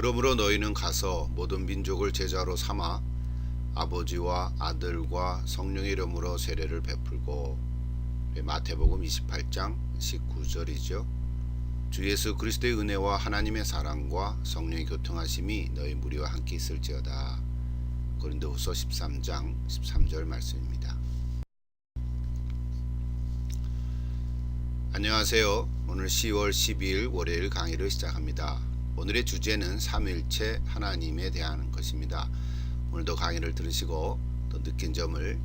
그러므로 너희는 가서 모든 민족을 제자로 삼아 아버지와 아들과 성령의 이름으로 세례를 베풀고, 마태복음 28장 19절이죠. 주 예수 그리스도의 은혜와 하나님의 사랑과 성령의 교통하심이 너희 무리와 함께 있을지어다. 고린도후서 13장 13절 말씀입니다. 안녕하세요. 오늘 10월 12일 월요일 강의를 시작합니다. 오늘의 주제는 삼위일체 하나님에 대한 것입니다. 오늘도 강의를 들으시고 또 느낀 점을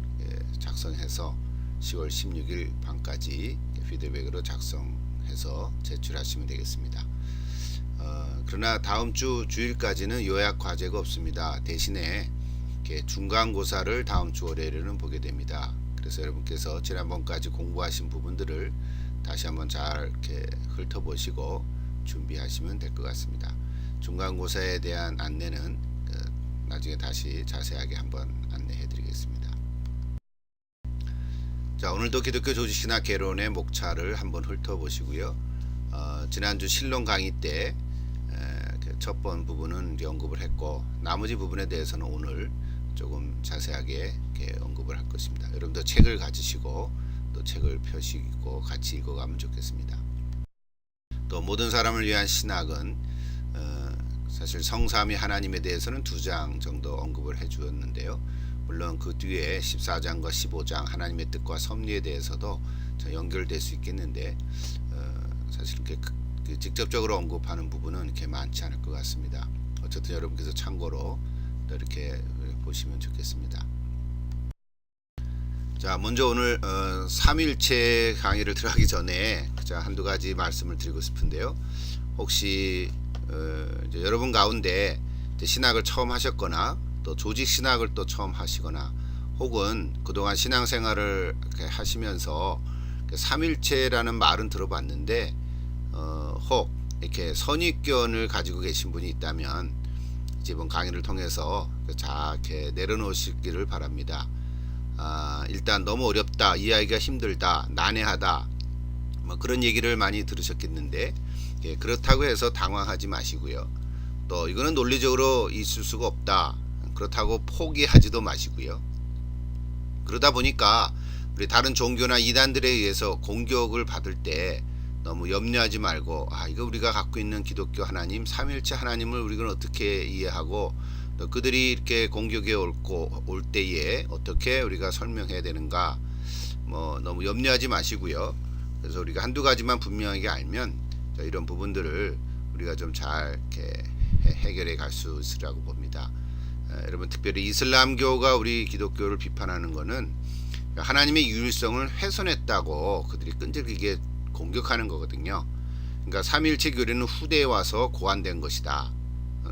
작성해서 10월 16일 밤까지 피드백으로 작성해서 제출하시면 되겠습니다. 그러나 다음 주 주일까지는 요약 과제가 없습니다. 대신에 중간고사를 다음 주 월요일에는 보게 됩니다. 그래서 여러분께서 지난번까지 공부하신 부분들을 다시 한번 잘 이렇게 훑어보시고 준비하시면 될 것 같습니다. 중간고사에 대한 안내는 나중에 다시 자세하게 한번 안내해 드리겠습니다. 자, 오늘도 기독교 조직신학 개론의 목차를 한번 훑어보시고요. 지난주 신론 강의 때 첫 번 부분은 언급을 했고, 나머지 부분에 대해서는 오늘 조금 자세하게 언급을 할 것입니다. 여러분도 책을 가지시고 또 책을 펴시고 같이 읽어가면 좋겠습니다. 또 모든 사람을 위한 신학은 사실 성삼위 하나님에 대해서는 2장 정도 언급을 해 주었는데요. 물론 그 뒤에 14장과 15장 하나님의 뜻과 섭리에 대해서도 연결될 수 있겠는데 사실 이렇게 직접적으로 언급하는 부분은 이렇게 많지 않을 것 같습니다. 어쨌든 여러분께서 참고로 이렇게 보시면 좋겠습니다. 자, 먼저 오늘 삼위일체 강의를 들어가기 전에 한두 가지 말씀을 드리고 싶은데요. 혹시 이제 여러분 가운데 이제 신학을 처음 하셨거나 또 조직 신학을 또 처음 하시거나 혹은 그동안 신앙생활을 하시면서 삼위일체라는 말은 들어봤는데 혹 이렇게 선입견을 가지고 계신 분이 있다면 이번 강의를 통해서 잘 이렇게 내려놓으시기를 바랍니다. 일단 너무 어렵다, 이해하기가 힘들다, 난해하다, 뭐 그런 얘기를 많이 들으셨겠는데, 그렇다고 해서 당황하지 마시고요. 또 이거는 논리적으로 있을 수가 없다, 그렇다고 포기하지도 마시고요. 그러다 보니까 우리 다른 종교나 이단들에 의해서 공격을 받을 때 너무 염려하지 말고, 이거 우리가 갖고 있는 기독교 하나님, 삼위일체 하나님을 우리가 어떻게 이해하고 또 그들이 이렇게 공격에 올 때에 어떻게 우리가 설명해야 되는가, 뭐 너무 염려하지 마시고요. 그래서 우리가 한두 가지만 분명하게 알면 이런 부분들을 우리가 좀 잘 이렇게 해결해 갈 수 있으라고 봅니다. 여러분, 특별히 이슬람교가 우리 기독교를 비판하는 것은 하나님의 유일성을 훼손했다고 그들이 끈질기게 공격하는 거거든요. 그러니까 삼위일체 교리는 후대에 와서 고안된 것이다.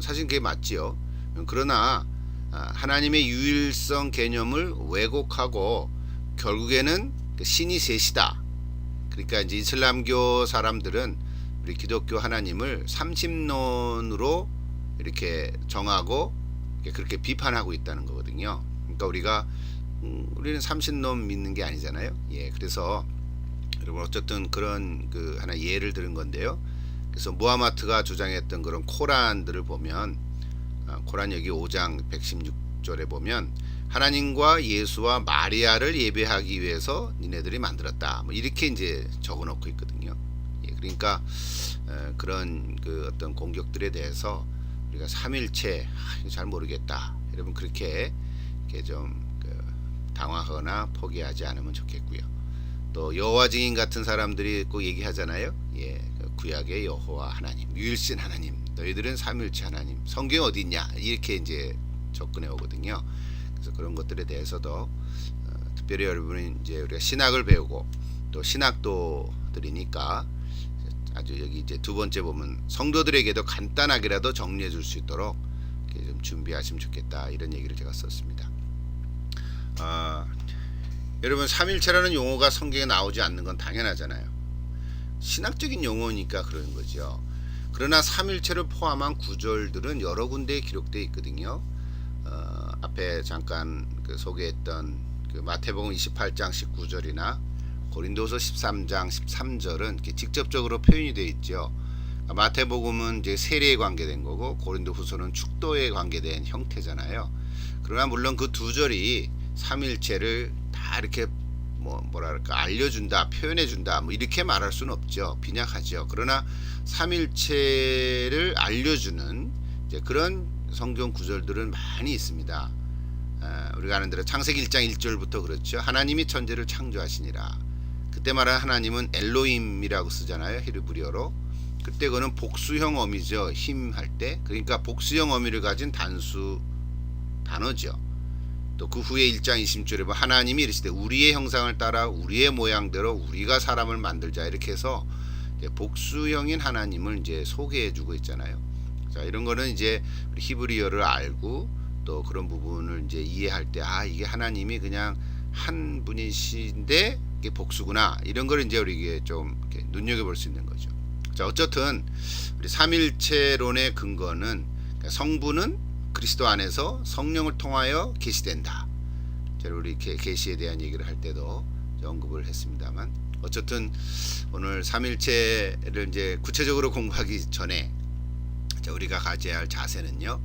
사실 그게 맞지요. 그러나 하나님의 유일성 개념을 왜곡하고 결국에는 신이 셋이다. 그러니까 이제 이슬람교 사람들은 우리 기독교 하나님을 삼신론으로 이렇게 정하고 그렇게 비판하고 있다는 거거든요. 그러니까 우리는 삼신론 믿는 게 아니잖아요. 그래서 여러분 어쨌든 그런 하나 예를 들은 건데요. 그래서 무하마트가 주장했던 그런 코란들을 보면, 코란 여기 5장 116절에 보면 하나님과 예수와 마리아를 예배하기 위해서 니네들이 만들었다, 뭐 이렇게 이제 적어놓고 있거든요. 그러니까 그런 어떤 공격들에 대해서 우리가 삼위일체 잘 모르겠다, 여러분 그렇게 좀 당황하거나 포기하지 않으면 좋겠고요. 또 여호와 증인 같은 사람들이 꼭 얘기하잖아요. 구약의 여호와 하나님, 유일신 하나님, 너희들은 삼위일체 하나님, 성경 어디 있냐, 이렇게 이제 접근해 오거든요. 그래서 그런 것들에 대해서도 특별히 여러분이 이제 우리가 신학을 배우고 또 신학도들이니까 아주 여기 이제 두 번째 보면 성도들에게도 간단하게라도 정리해 줄 수 있도록 이렇게 좀 준비하시면 좋겠다, 이런 얘기를 제가 썼습니다. 여러분, 삼위일체라는 용어가 성경에 나오지 않는 건 당연하잖아요. 신학적인 용어니까 그러는 거죠. 그러나 삼위일체를 포함한 구절들은 여러 군데에 기록되어 있거든요. 앞에 잠깐 소개했던 마태복음 28장 19절이나 고린도서 13장 13절은 이렇게 직접적으로 표현이 되어 있죠. 마태복음은 이제 세례에 관계된 거고 고린도후서는 축도에 관계된 형태잖아요. 그러나 물론 그 두 절이 삼일체를 다 이렇게 뭐랄까 알려준다, 표현해준다, 뭐 이렇게 말할 수는 없죠. 빈약하죠. 그러나 삼일체를 알려주는 이제 그런 성경 구절들은 많이 있습니다. 우리가 아는 대로 창세기 1장 1절부터 그렇죠. 하나님이 천지를 창조하시니라. 그때 말한 하나님은 엘로힘이라고 쓰잖아요. 히브리어로. 그때 그거는 복수형 어미죠. 힘 할 때. 그러니까 복수형 어미를 가진 단수 단어죠. 또 그 후에 1장 20절에 보면 하나님이 이르시되 우리의 형상을 따라 우리의 모양대로 우리가 사람을 만들자 이렇게 해서 복수형인 하나님을 이제 소개해주고 있잖아요. 자, 이런 거는 이제 히브리어를 알고 또 그런 부분을 이제 이해할 때 이게 하나님이 그냥 한 분이신데 이게 복수구나 이런 걸 이제 우리가 좀 이렇게 눈여겨볼 수 있는 거죠. 자, 어쨌든 우리 삼일체론의 근거는 성부는 그리스도 안에서 성령을 통하여 계시된다. 제가 우리 계시에 대한 얘기를 할 때도 언급을 했습니다만 어쨌든 오늘 삼일체를 이제 구체적으로 공부하기 전에 우리가 가져야 할 자세는요.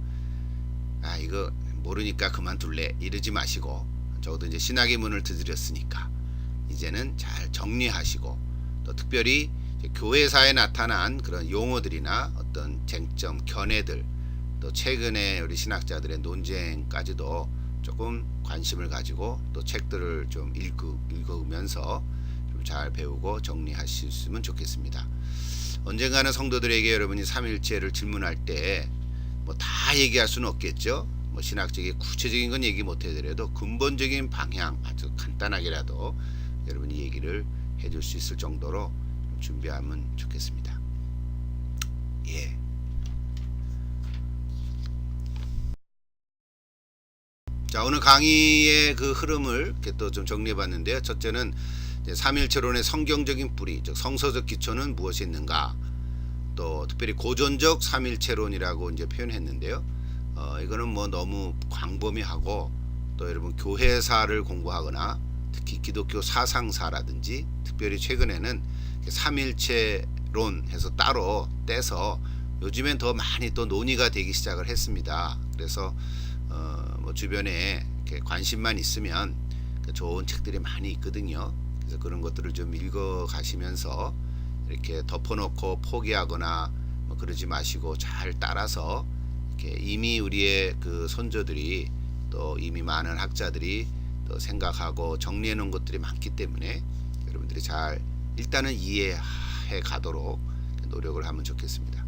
이거 모르니까 그만둘래 이러지 마시고 적어도 이제 신학의 문을 두드렸으니까 이제는 잘 정리하시고 또 특별히 교회사에 나타난 그런 용어들이나 어떤 쟁점, 견해들 또 최근에 우리 신학자들의 논쟁까지도 조금 관심을 가지고 또 책들을 좀 읽으면서 좀 잘 배우고 정리하셨으면 좋겠습니다. 언젠가는 성도들에게 여러분이 삼일체를 질문할 때 뭐 다 얘기할 수는 없겠죠. 뭐 신학적인 구체적인 건 얘기 못 해드려도 근본적인 방향 아주 간단하게라도 여러분이 얘기를 해줄 수 있을 정도로 준비하면 좋겠습니다. 예. 자, 오늘 강의의 그 흐름을 이렇게 또 좀 정리해봤는데요. 첫째는 삼일체론의 성경적인 뿌리, 즉 성서적 기초는 무엇이 있는가. 또 특별히 고전적 삼일체론이라고 이제 표현했는데요. 이거는 뭐 너무 광범위하고 또 여러분 교회사를 공부하거나 특히 기독교 사상사라든지 특별히 최근에는 삼일체론 해서 따로 떼서 요즘엔 더 많이 또 논의가 되기 시작을 했습니다. 그래서 뭐 주변에 이렇게 관심만 있으면 좋은 책들이 많이 있거든요. 그래서 그런 것들을 좀 읽어 가시면서 이렇게 덮어놓고 포기하거나 뭐 그러지 마시고 잘 따라서 이렇게 이미 우리의 그 선조들이 또 이미 많은 학자들이 또 생각하고 정리해 놓은 것들이 많기 때문에 여러분들이 잘 일단은 이해해 가도록 노력을 하면 좋겠습니다.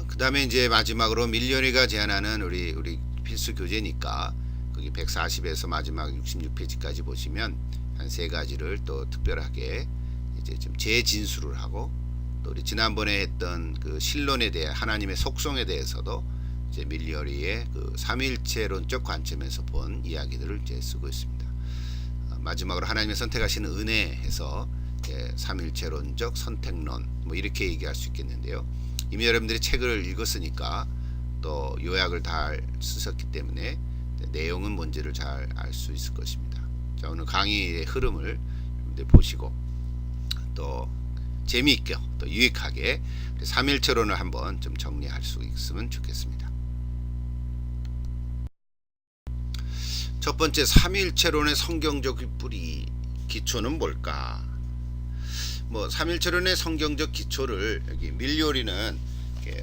그 다음에 이제 마지막으로 밀려니가 제안하는 우리 필수 교재니까 거기 140에서 마지막 66페이지까지 보시면 한 세 가지를 또 특별하게 이제 좀 재진술을 하고 또 우리 지난번에 했던 그 신론에 대해 하나님의 속성에 대해서도 이제 밀려리의 그 삼일체론적 관점에서 본 이야기들을 이제 쓰고 있습니다. 마지막으로 하나님의 선택하시는 은혜에서 삼일체론적 선택론 뭐 이렇게 얘기할 수 있겠는데요. 이미 여러분들이 책을 읽었으니까 또 요약을 다 쓰셨기 때문에 내용은 뭔지를 잘 알 수 있을 것입니다. 자, 오늘 강의의 흐름을 보시고 또 재미있게 또 유익하게 삼일체론을 한번 좀 정리할 수 있으면 좋겠습니다. 첫 번째, 삼일체론의 성경적 뿌리 기초는 뭘까? 뭐 삼일체론의 성경적 기초를 여기 밀요리는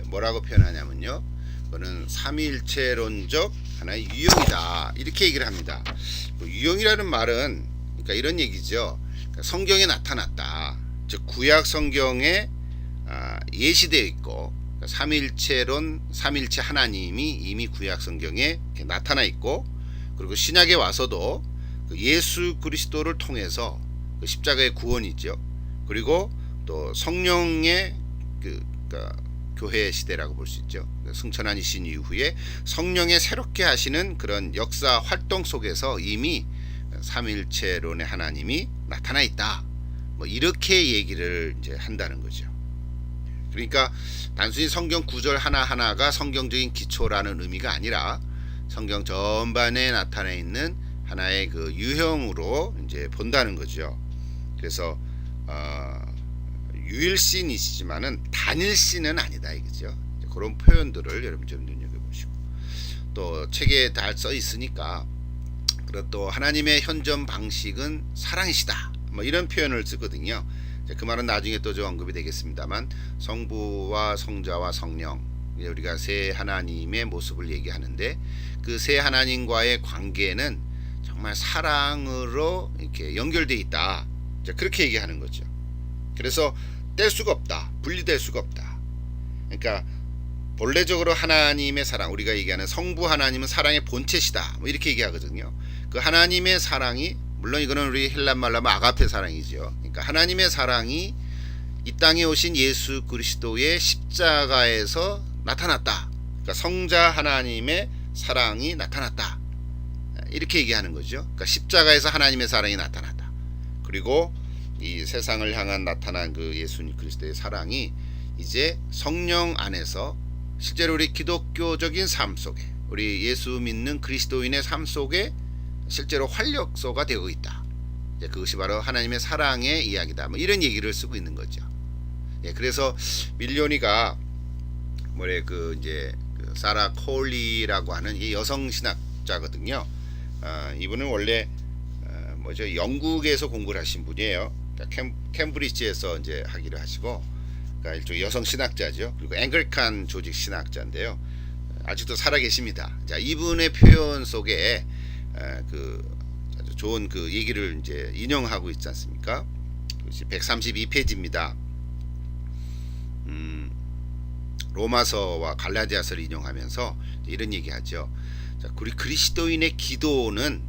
뭐라고 표현하냐면요. 그거는 삼일체론적 하나의 유형이다 이렇게 얘기를 합니다. 유형이라는 말은 그러니까 이런 얘기죠. 그러니까 성경에 나타났다. 즉 구약 성경에 예시되어 있고 삼일체론, 삼일체 하나님이 이미 구약 성경에 나타나 있고 그리고 신약에 와서도 예수 그리스도를 통해서 그 십자가의 구원이죠. 그리고 또 성령의 그러니까 교회 시대라고 볼 수 있죠. 승천하신 이후에 성령의 새롭게 하시는 그런 역사 활동 속에서 이미 삼일체론의 하나님이 나타나 있다. 뭐 이렇게 얘기를 이제 한다는 거죠. 그러니까 단순히 성경 구절 하나하나가 성경적인 기초라는 의미가 아니라 성경 전반에 나타나 있는 하나의 그 유형으로 이제 본다는 거죠. 그래서 유일신이시지만은 단일신은 아니다 이거죠. 그런 표현들을 여러분 좀 눈여겨보시고, 또 책에 다 써 있으니까 그리고 또 하나님의 현존 방식은 사랑이시다 뭐 이런 표현을 쓰거든요. 그 말은 나중에 또 좀 언급이 되겠습니다만, 성부와 성자와 성령, 우리가 세 하나님의 모습을 얘기하는데 그 세 하나님과의 관계는 정말 사랑으로 이렇게 연결되어 있다, 그렇게 얘기하는 거죠. 그래서 뗄 수가 없다, 분리될 수가 없다. 그러니까 본래적으로 하나님의 사랑, 우리가 얘기하는 성부 하나님은 사랑의 본체시다 뭐 이렇게 얘기하거든요. 그 하나님의 사랑이, 물론 이거는 우리 헬란 말로 하면 아가페 사랑이죠. 그러니까 하나님의 사랑이 이 땅에 오신 예수 그리스도의 십자가에서 나타났다. 그러니까 성자 하나님의 사랑이 나타났다, 이렇게 얘기하는 거죠. 그러니까 십자가에서 하나님의 사랑이 나타났다. 그리고 이 세상을 향한 나타난 그 예수 그리스도의 사랑이 이제 성령 안에서 실제로 우리 기독교적인 삶 속에, 우리 예수 믿는 그리스도인의 삶 속에 실제로 활력소가 되고 있다. 그것이 바로 하나님의 사랑의 이야기다. 뭐 이런 얘기를 쓰고 있는 거죠. 그래서 밀리오니가 그 이제 그 사라 콜리라고 하는 이 여성 신학자거든요. 이분은 원래 영국에서 공부를 하신 분이에요. 그러니까 캠브리지에서 이제 학위를 하시고, 그러니까 일종의 여성 신학자죠. 그리고 앵글리칸 조직 신학자인데요. 아직도 살아 계십니다. 자, 이분의 표현 속에 그 아주 좋은 그 얘기를 이제 인용하고 있지 않습니까? 132페이지입니다. 로마서와 갈라디아서를 인용하면서 이런 얘기하죠. 자, 우리 그리스도인의 기도는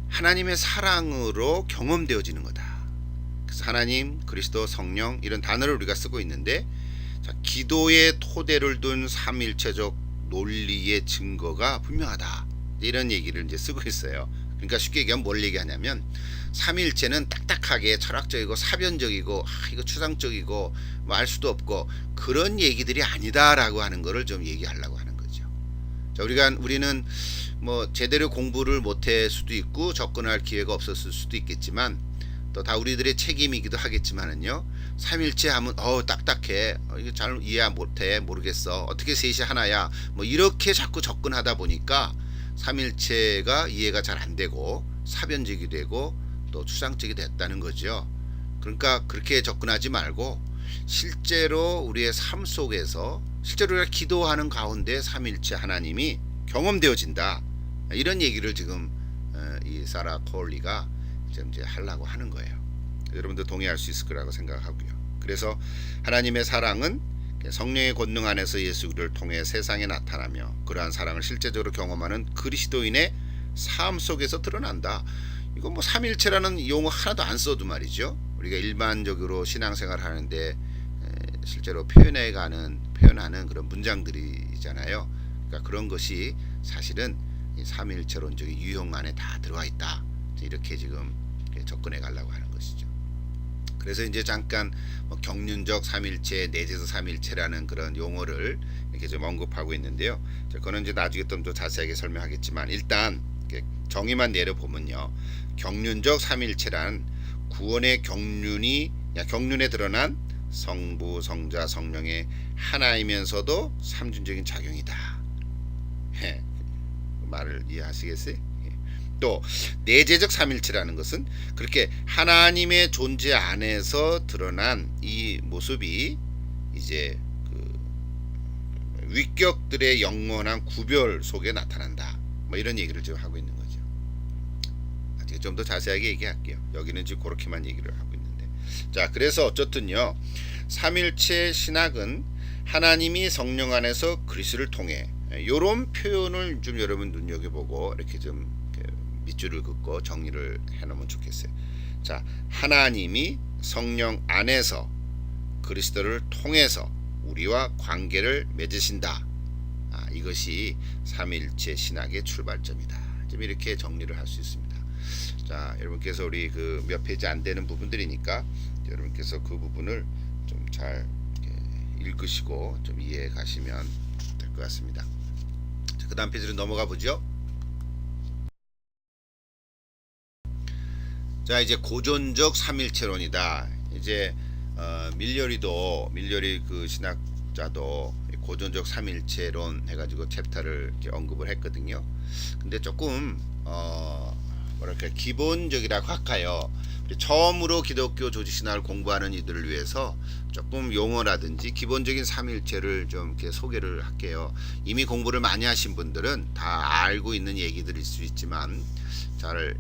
하나님의 사랑으로 경험되어지는 거다. 그래서 하나님, 그리스도, 성령 이런 단어를 우리가 쓰고 있는데, 자, 기도의 토대를 둔 삼일체적 논리의 증거가 분명하다, 이런 얘기를 이제 쓰고 있어요. 그러니까 쉽게 얘기하면 뭘 얘기하냐면, 삼일체는 딱딱하게 철학적이고 사변적이고 이거 추상적이고 뭐 알 수도 없고 그런 얘기들이 아니다라고 하는 거를 좀 얘기하려고 하는 거죠. 자, 우리는 뭐 제대로 공부를 못할 수도 있고 접근할 기회가 없었을 수도 있겠지만, 또 다 우리들의 책임이기도 하겠지만은요, 삼일체 하면 딱딱해, 이거 잘 이해 못해, 모르겠어, 어떻게 셋이 하나야, 뭐 이렇게 자꾸 접근하다 보니까 삼일체가 이해가 잘 안 되고 사변적이 되고 또 추상적이 됐다는 거죠. 그러니까 그렇게 접근하지 말고 실제로 우리의 삶 속에서 실제로 우리가 기도하는 가운데 삼일체 하나님이 경험되어진다, 이런 얘기를 지금 이 사라 콜리가 지금 이제 하려고 하는 거예요. 여러분도 동의할 수 있을 거라고 생각하고요. 그래서 하나님의 사랑은 성령의 권능 안에서 예수 그리스도를 통해 세상에 나타나며 그러한 사랑을 실제적으로 경험하는 그리스도인의 삶 속에서 드러난다. 이거 뭐 삼일체라는 용어 하나도 안 써도 말이죠. 우리가 일반적으로 신앙생활 하는데 실제로 표현하는 그런 문장들이잖아요. 그러니까 그런 것이 사실은 이 삼일체론적인 유형 안에 다 들어와 있다, 이렇게 지금 접근해 가려고 하는 것이죠. 그래서 이제 잠깐 경륜적 삼일체, 내재적 삼일체라는 그런 용어를 이렇게 좀 언급하고 있는데요. 그거는 이제 나중에 좀 더 자세하게 설명하겠지만, 일단 정의만 내려보면요, 경륜적 삼일체란 구원의 경륜에 드러난 성부, 성자, 성령의 하나이면서도 삼중적인 작용이다. 말을 이해하시겠어요? 또 내재적 삼일체라는 것은 그렇게 하나님의 존재 안에서 드러난 이 모습이 이제 그 위격들의 영원한 구별 속에 나타난다, 뭐 이런 얘기를 지금 하고 있는 거죠. 아직 좀 더 자세하게 얘기할게요. 여기는 지금 그렇게만 얘기를 하고 있는데, 자, 그래서 어쨌든요, 삼일체 신학은 하나님이 성령 안에서 그리스도를 통해, 이런 표현을 좀 여러분 눈여겨보고 이렇게 좀 밑줄을 긋고 정리를 해놓으면 좋겠어요. 자, 하나님이 성령 안에서 그리스도를 통해서 우리와 관계를 맺으신다. 이것이 삼일체 신학의 출발점이다. 좀 이렇게 정리를 할 수 있습니다. 자, 여러분께서 우리 그 몇 페이지 안 되는 부분들이니까 여러분께서 그 부분을 좀 잘 읽으시고 좀 이해해 가시면 될 것 같습니다. 자, 그 다음 페이지로 넘어가 보죠. 자, 이제 고전적 삼일체론이다. 이제 밀려리 그 신학자도 고전적 삼일체론 해가지고 챕터를 이렇게 언급을 했거든요. 근데 조금 뭐랄까 기본적이라고 할까요? 처음으로 기독교 조직신학을 공부하는 이들을 위해서 조금 용어라든지 기본적인 삼일체를 좀 이렇게 소개를 할게요. 이미 공부를 많이 하신 분들은 다 알고 있는 얘기들일 수 있지만 잘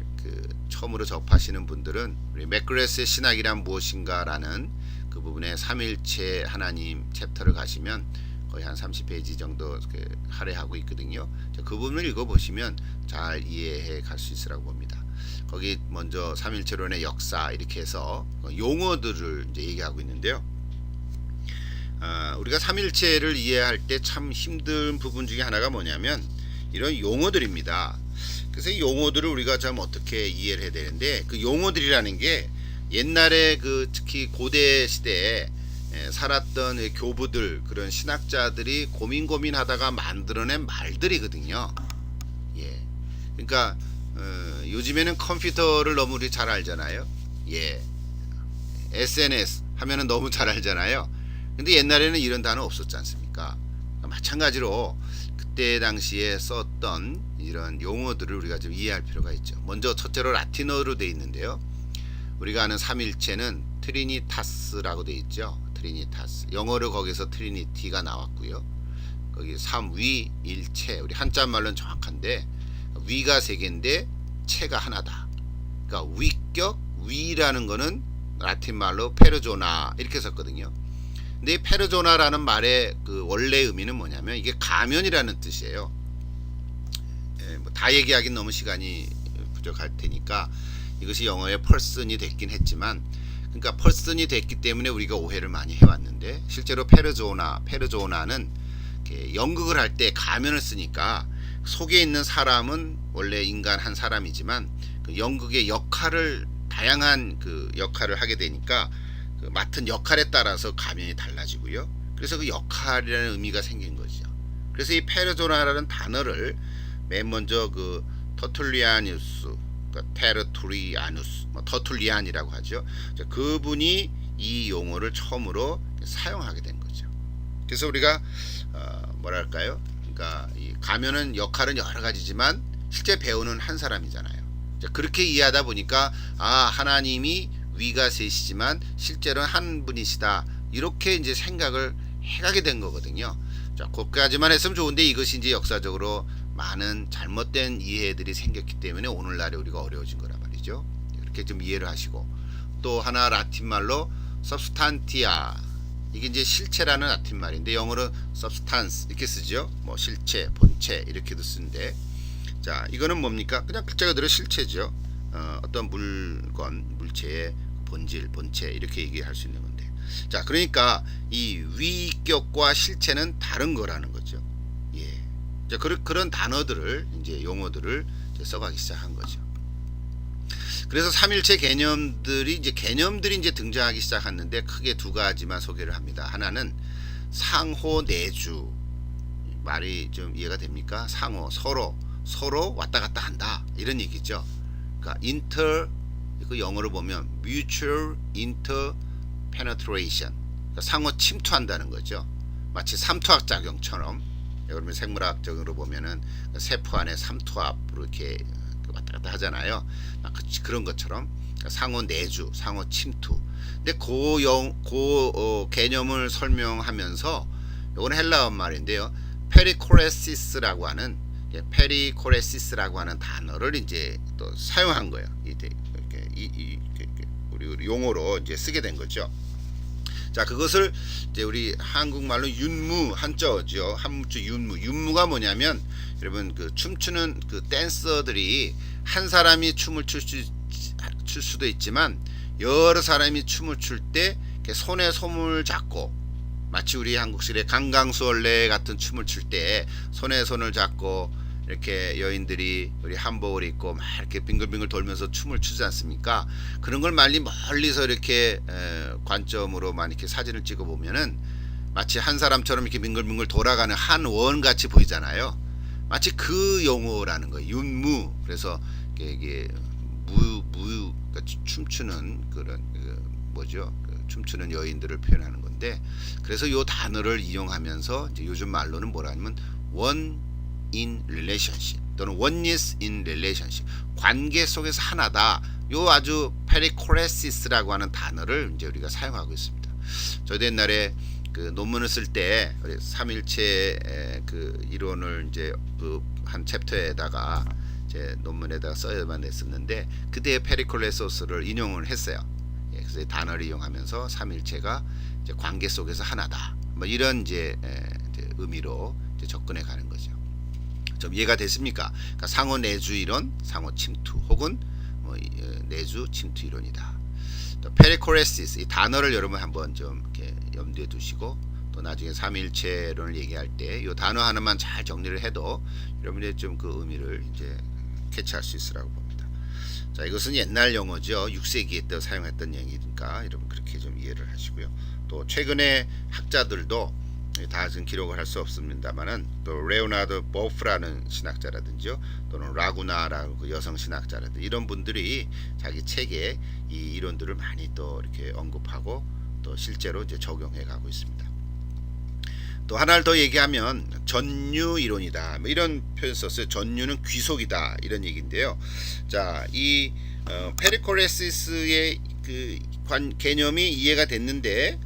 처음으로 접하시는 분들은 우리 맥그레스의 신학이란 무엇인가라는 그 부분에 삼일체 하나님 챕터를 가시면 거의 한 30페이지 정도 할애하고 있거든요. 그 부분을 읽어보시면 잘 이해해 갈 수 있으라고 봅니다. 거기 먼저 삼일체론의 역사 이렇게 해서 용어들을 이제 얘기하고 있는데요. 우리가 삼일체를 이해할 때 참 힘든 부분 중에 하나가 뭐냐면 이런 용어들입니다. 그래서 이 용어들을 우리가 참 어떻게 이해를 해야 되는데 그 용어들이라는 게 옛날에 특히 고대 시대에 살았던 교부들 그런 신학자들이 고민하다가 만들어낸 말들이거든요. 예. 그러니까 요즘에는 컴퓨터를 너무 우리 잘 알잖아요. 예. SNS 하면은 너무 잘 알잖아요. 근데 옛날에는 이런 단어 없었지 않습니까? 마찬가지로 그때 당시에 썼던 이런 용어들을 우리가 좀 이해할 필요가 있죠. 먼저 첫째로 라틴어로 되어 있는데요. 우리가 아는 삼일체는 트리니타스라고 되어 있죠. 트리니타스. 영어로 거기서 트리니티가 나왔고요. 거기 삼위 일체. 우리 한자 말로는 정확한데 위가 세 개인데 체가 하나다. 그러니까 위격 위라는 거는 라틴 말로 페르조나 이렇게 썼거든요. 근데 이 페르조나라는 말의 그 원래 의미는 뭐냐면 이게 가면이라는 뜻이에요. 다 얘기하긴 너무 시간이 부족할 테니까 이것이 영어의 person이 됐긴 했지만 그러니까 person이 됐기 때문에 우리가 오해를 많이 해왔는데 실제로 페르조나는 연극을 할 때 가면을 쓰니까 속에 있는 사람은 원래 인간 한 사람이지만 그 연극의 역할을 다양한 그 역할을 하게 되니까 그 맡은 역할에 따라서 가면이 달라지고요. 그래서 그 역할이라는 의미가 생긴 거죠. 그래서 이 페르조나라는 단어를 맨 먼저 그 터툴리아누스, 그러니까 테르투리아누스, 터툴리안이라고 하죠. 그분이 이 용어를 처음으로 사용하게 된 거죠. 그래서 우리가 뭐랄까요? 그러니까 이 가면은 역할은 여러 가지지만 실제 배우는 한 사람이잖아요. 그렇게 이해하다 보니까 하나님이 위가 셋이지만 실제로는 한 분이시다. 이렇게 이제 생각을 해가게 된 거거든요. 자, 거기까지만 했으면 좋은데 이것이 이제 역사적으로 많은 잘못된 이해들이 생겼기 때문에 오늘날에 우리가 어려워진 거란 말이죠. 이렇게 좀 이해를 하시고 또 하나 라틴 말로 substantia 이게 이제 실체라는 라틴 말인데 영어로 substance 이렇게 쓰죠. 뭐 실체, 본체 이렇게도 쓰는데 자 이거는 뭡니까? 그냥 글자 그대로 실체죠. 어떤 물건, 물체의 본질, 본체 이렇게 얘기할 수 있는 건데 자 그러니까 이 위격과 실체는 다른 거라는 거죠. 예. 자 그런 단어들을 이제 용어들을 이제 써가기 시작한 거죠. 그래서 삼일체 개념들이 이제 등장하기 시작했는데 크게 두 가지만 소개를 합니다. 하나는 상호 내주 말이 좀 이해가 됩니까? 상호 서로 왔다 갔다 한다 이런 얘기죠. 그러니까 그 영어로 보면 mutual interpenetration 그러니까 상호 침투한다는 거죠. 마치 삼투압 작용처럼 여러분 생물학적으로 보면은 세포 안에 삼투압으로 이렇게 왔다 갔다 하잖아요. 그런 것처럼 상호 내주, 상호 침투. 근데 개념을 설명하면서 이건 헬라어 말인데요. 페리코레시스라고 하는 단어를 이제 또 사용한 거예요. 우리 용어로 이제 쓰게 된 거죠. 자, 그것을 이제 우리 한국말로 윤무 한자어죠. 한무주 윤무. 윤무가 뭐냐면 여러분 그 춤추는 그 댄서들이 한 사람이 춤을 출 수도 있지만 여러 사람이 춤을 출 때 손에 손을 잡고 마치 우리 한국식의 강강수월래 같은 춤을 출 때 손에 손을 잡고 이렇게 여인들이 우리 한복을 입고 막 이렇게 빙글빙글 돌면서 춤을 추지 않습니까? 그런 걸 멀리서 이렇게 관점으로만 이렇게 사진을 찍어 보면은 마치 한 사람처럼 이렇게 빙글빙글 돌아가는 한 원 같이 보이잖아요. 마치 그 용어라는 거예요. 윤무. 그래서 이게 그러니까 춤추는 그런 뭐죠? 춤추는 여인들을 표현하는 건데, 그래서 요 단어를 이용하면서 이제 요즘 말로는 뭐라 하냐면 one in relationship 또는 oneness in relationship, 관계 속에서 하나다. 요 아주 페리코레시스라고 하는 단어를 이제 우리가 사용하고 있습니다. 저도 옛날에 그 논문을 쓸 때 삼일체 그 이론을 이제 그 한 챕터에다가 제 논문에다가 써야만 냈었는데, 그때 페리콜레소스를 인용을 했어요. 그래서 단어를 이용하면서 삼일체가 이제 관계 속에서 하나다. 뭐 이런 이제 의미로 이제 접근해 가는 거죠. 좀 이해가 됐습니까? 그러니까 상호 내주 이론, 상호 침투 혹은 뭐 내주 침투 이론이다. 또 페리코레시스, 이 단어를 여러분 한번 좀 이렇게 염두에 두시고, 또 나중에 삼일체론을 얘기할 때 이 단어 하나만 잘 정리를 해도 여러분이 좀 그 의미를 이제 캐치할 수 있으라고 봅니다. 자, 이것은 옛날 영어죠. 6세기에 때 사용했던 얘기니까 여러분 그렇게 좀 이해를 하시고요. 또 최근에 학자들도 다 지금 기록을 할 수 없습니다만은, 또 레오나르도 보프라는 신학자라든지요, 또는 라구나라는 그 여성 신학자라든지 이런 분들이 자기 책에 이 이론들을 많이 또 이렇게 언급하고 또 실제로 이제 적용해 가고 있습니다. 또 하나를 더 얘기하면 전유 이론이다, 뭐 이런 표현 썼어요. 전유는 귀속이다, 이런 얘기인데요. 자, 이 페리코레시스의 그 개념이 이해가 됐는데,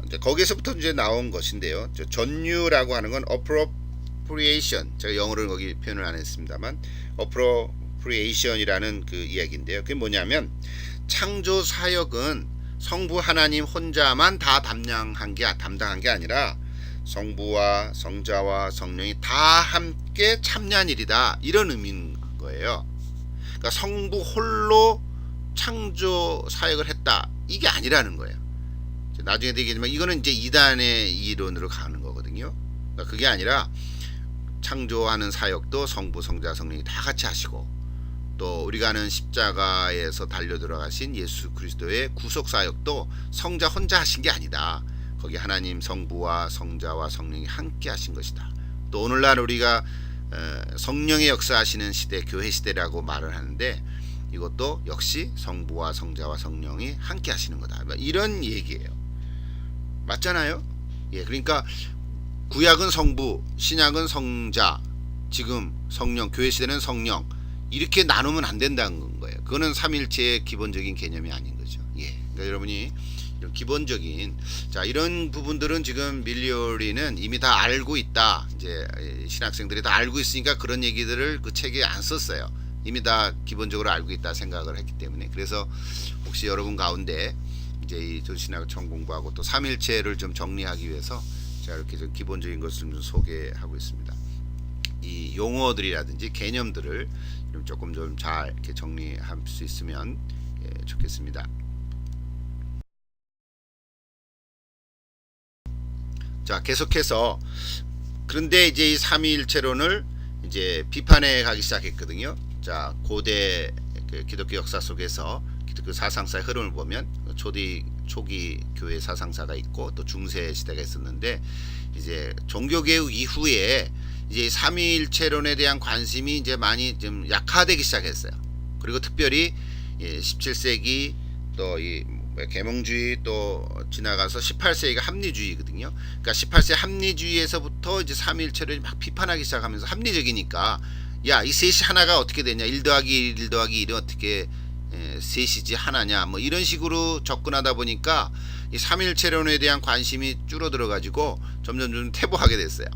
이제 거기서부터 이제 나온 것인데요. 전유라고 하는 건 appropriation, 제가 영어로는 거기 표현을 안 했습니다만 appropriation이라는 그 이야기인데요. 그게 뭐냐면, 창조 사역은 성부 하나님 혼자만 다 담당한 게 아니라 성부와 성자와 성령이 다 함께 참여한 일이다, 이런 의미인 거예요. 그러니까 성부 홀로 창조 사역을 했다, 이게 아니라는 거예요. 나중에 되겠지만 이거는 이제 이단의 이론으로 가는 거거든요. 그러니까 그게 아니라 창조하는 사역도 성부, 성자, 성령이 다 같이 하시고, 또 우리가 아는 십자가에서 달려 들어가신 예수 그리스도의 구속 사역도 성자 혼자 하신 게 아니다. 거기 하나님 성부와 성자와 성령이 함께 하신 것이다. 또 오늘날 우리가 성령의 역사하시는 시대, 교회 시대라고 말을 하는데, 이것도 역시 성부와 성자와 성령이 함께 하시는 거다, 이런 얘기예요. 맞잖아요? 예, 그러니까 구약은 성부, 신약은 성자, 지금 성령, 교회 시대는 성령, 이렇게 나누면 안 된다는 거예요. 그거는 삼일체의 기본적인 개념이 아닌 거죠. 예, 그러니까 여러분이 이런 기본적인, 자, 이런 부분들은 지금 밀리오리는 이미 다 알고 있다. 이제 신학생들이 다 알고 있으니까 그런 얘기들을 그 책에 안 썼어요. 이미 다 기본적으로 알고 있다 생각을 했기 때문에. 그래서 혹시 여러분 가운데 이제 이 조신학을 처음 공부하고 또 삼일체를 좀 정리하기 위해서 제가 이렇게 좀 기본적인 것을 좀 소개하고 있습니다. 이 용어들이라든지 개념들을 조금 좀 잘 이렇게 정리할 수 있으면 좋겠습니다. 자, 계속해서, 그런데 이제 이 삼위일체론을 이제 비판해 가기 시작했거든요. 자, 고대 기독교 역사 속에서 기독교 사상사의 흐름을 보면 초기 교회 사상사가 있고 또 중세 시대가 있었는데, 이제 종교개혁 이후에 이제 삼위일체론에 대한 관심이 이제 많이 좀 약화되기 시작했어요. 그리고 특별히 17세기 또 이 계몽주의 또 지나가서 18세기가 합리주의거든요. 그러니까 18세 합리주의에서부터 이제 삼위일체론이 막 비판하기 시작하면서, 합리적이니까 야, 이 셋이 하나가 어떻게 되냐, 1 더하기 1 더하기 1이 어떻게 셋이지 하나냐, 뭐 이런 식으로 접근하다 보니까 이 삼위일체론에 대한 관심이 줄어들어 가지고 점점 좀 퇴보하게 됐어요.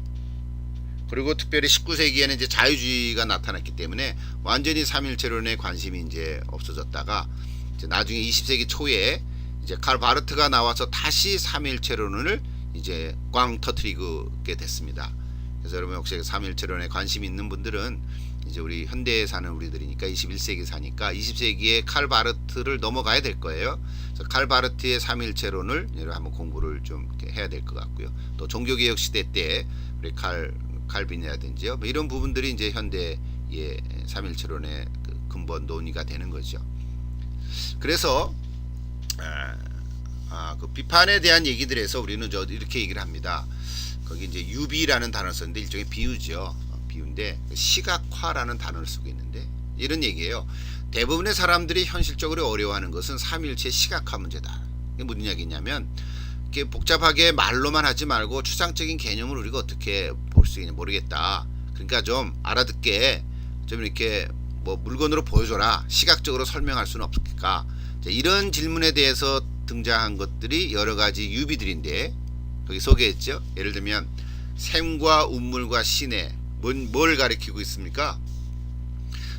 그리고 특별히 19세기에는 이제 자유주의가 나타났기 때문에 완전히 삼위일체론에 관심이 이제 없어졌다가, 이제 나중에 20세기 초에 이제 칼 바르트가 나와서 다시 삼위일체론을 이제 꽝 터뜨리게 됐습니다. 그래서 여러분 혹시 삼위일체론에 관심 있는 분들은 이제 우리 현대에 사는 우리들이니까 21세기 사니까 20세기에 칼 바르트를 넘어가야 될 거예요. 그래서 칼 바르트의 삼위일체론을 한번 공부를 좀 해야 될 것 같고요. 또 종교개혁 시대 때 우리 칼빈이라든지요, 뭐 이런 부분들이 이제 현대의 삼위일체론의 그 근본 논의가 되는 거죠. 그래서 그 비판에 대한 얘기들에서 우리는 이렇게 얘기를 합니다. 거기 이제 유비라는 단어를 썼는데 일종의 비유죠. 비유인데 시각화라는 단어를 쓰고 있는데 이런 얘기예요. 대부분의 사람들이 현실적으로 어려워하는 것은 삼위일체 시각화 문제다. 이게 무슨 이야기냐면 이렇게 복잡하게 말로만 하지 말고 추상적인 개념을 우리가 어떻게 볼 수 있냐 모르겠다. 그러니까 좀 알아듣게 좀 이렇게 뭐 물건으로 보여줘라. 시각적으로 설명할 수는 없을까? 이런 질문에 대해서 등장한 것들이 여러 가지 유비들인데 거기 소개했죠. 예를 들면 샘과 운물과 시내 뭘 가리키고 있습니까?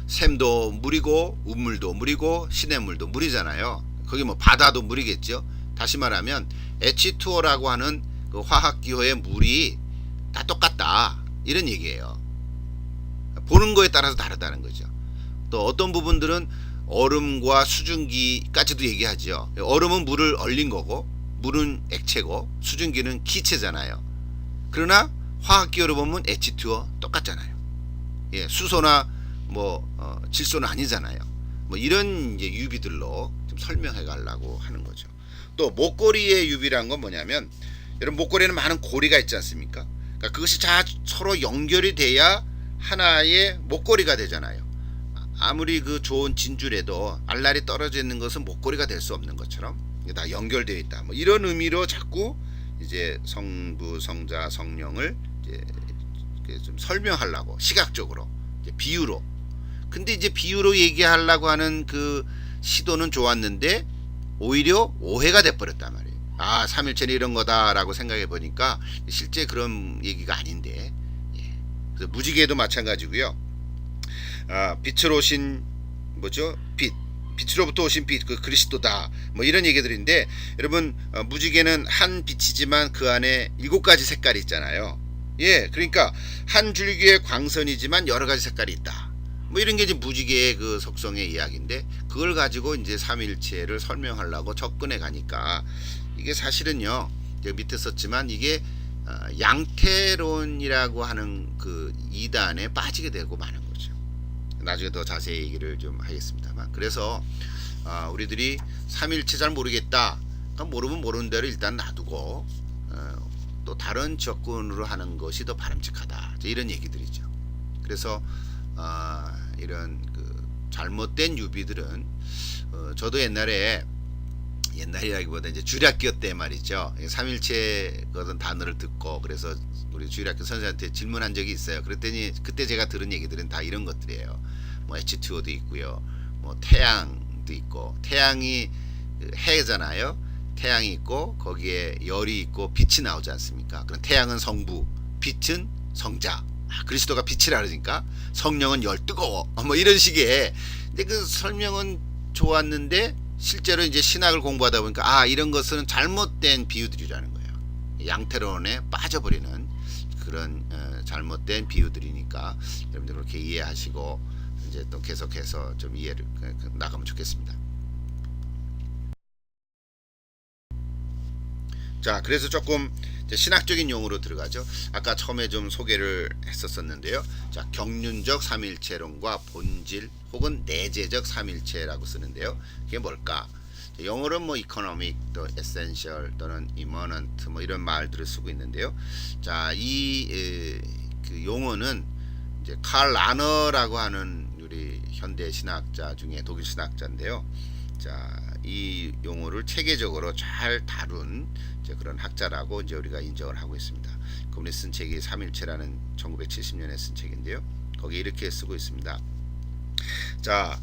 샘도 물이고 운물도 물이고 시냇물도 물이잖아요. 거기 뭐 바다도 물이겠죠. 다시 말하면 H2O라고 하는 그 화학기호의 물이 다 똑같다 이런 얘기예요. 보는 거에 따라서 다르다는 거죠. 또 어떤 부분들은 얼음과 수증기까지도 얘기하죠. 얼음은 물을 얼린 거고 물은 액체고 수증기는 기체잖아요. 그러나 화학기호로 보면 H2O 똑같잖아요. 예, 수소나 질소는 아니잖아요. 뭐 이런 이제 유비들로 좀 설명해 가려고 하는 거죠. 또 목걸이의 유비란 건 뭐냐면 여러분 목걸이에는 많은 고리가 있지 않습니까? 그러니까 그것이 다 서로 연결이 돼야 하나의 목걸이가 되잖아요. 아무리 그 좋은 진주라도 알알이 떨어져 있는 것은 목걸이가 될 수 없는 것처럼 이게 다 연결되어 있다. 뭐 이런 의미로 자꾸 이제 성부, 성자, 성령을 이제 좀 설명하려고 시각적으로 이제 비유로. 근데 이제 비유로 얘기하려고 하는 그 시도는 좋았는데 오히려 오해가 돼버렸단 말이에요. 아, 삼일체는 이런 거다라고 생각해 보니까 실제 그런 얘기가 아닌데. 예. 그래서 무지개도 마찬가지고요. 아, 빛으로 오신 뭐죠? 빛으로부터 오신 빛, 그 그리스도다. 뭐 이런 얘기들인데 여러분 무지개는 한 빛이지만 그 안에 7가지 색깔이 있잖아요. 예, 그러니까 한 줄기의 광선이지만 여러 가지 색깔이 있다. 뭐 이런 게 이제 무지개의 그 속성의 이야기인데 그걸 가지고 이제 삼일체를 설명하려고 접근해 가니까 이게 사실은요. 여기 밑에 썼지만 이게 양태론이라고 하는 그 이단에 빠지게 되고 마는 거죠. 나중에 더 자세히 얘기를 좀 하겠습니다만 그래서 우리들이 삼일체 잘 모르겠다. 그러니까 모르면 모르는 대로 일단 놔두고 또 다른 접근으로 하는 것이 더 바람직하다. 이런 얘기들이죠. 그래서 이런 그 잘못된 유비들은 저도 옛날이라기보다 이제 주일학교 때 말이죠. 삼일체 그런 단어를 듣고 그래서 우리 주일학교 선생님한테 질문한 적이 있어요. 그랬더니 그때 제가 들은 얘기들은 다 이런 것들이에요. 뭐 H2O도 있고요. 뭐 태양도 있고 태양이 해잖아요. 태양이 있고 거기에 열이 있고 빛이 나오지 않습니까? 그럼 태양은 성부, 빛은 성자. 그리스도가 빛이라 그러니까 성령은 열 뜨거워. 뭐 이런 식의. 근데 그 설명은 좋았는데 실제로 이제 신학을 공부하다 보니까 이런 것은 잘못된 비유들이라는 거예요. 양태론에 빠져버리는 그런 잘못된 비유들이니까 여러분들 그렇게 이해하시고 이제 또 계속해서 좀 이해를 나가면 좋겠습니다. 자, 그래서 조금 신학적인 용어로 들어가죠. 아까 처음에 좀 소개를 했었었는데요. 자, 경륜적 삼일체론과 본질 혹은 내재적 삼일체라고 쓰는데요. 그게 뭘까? 영어로는 뭐 economic, 또 essential 또는 immanent 뭐 이런 말들을 쓰고 있는데요. 자, 그 용어는 이제 칼 라너라고 하는 우리 현대 신학자 중에 독일 신학자인데요. 자, 이 용어를 체계적으로 잘 다룬 그런 학자라고 이제 우리가 인정을 하고 있습니다. 그분이 쓴 책이 삼일체라는 1970년에 쓴 책인데요. 거기 이렇게 쓰고 있습니다. 자,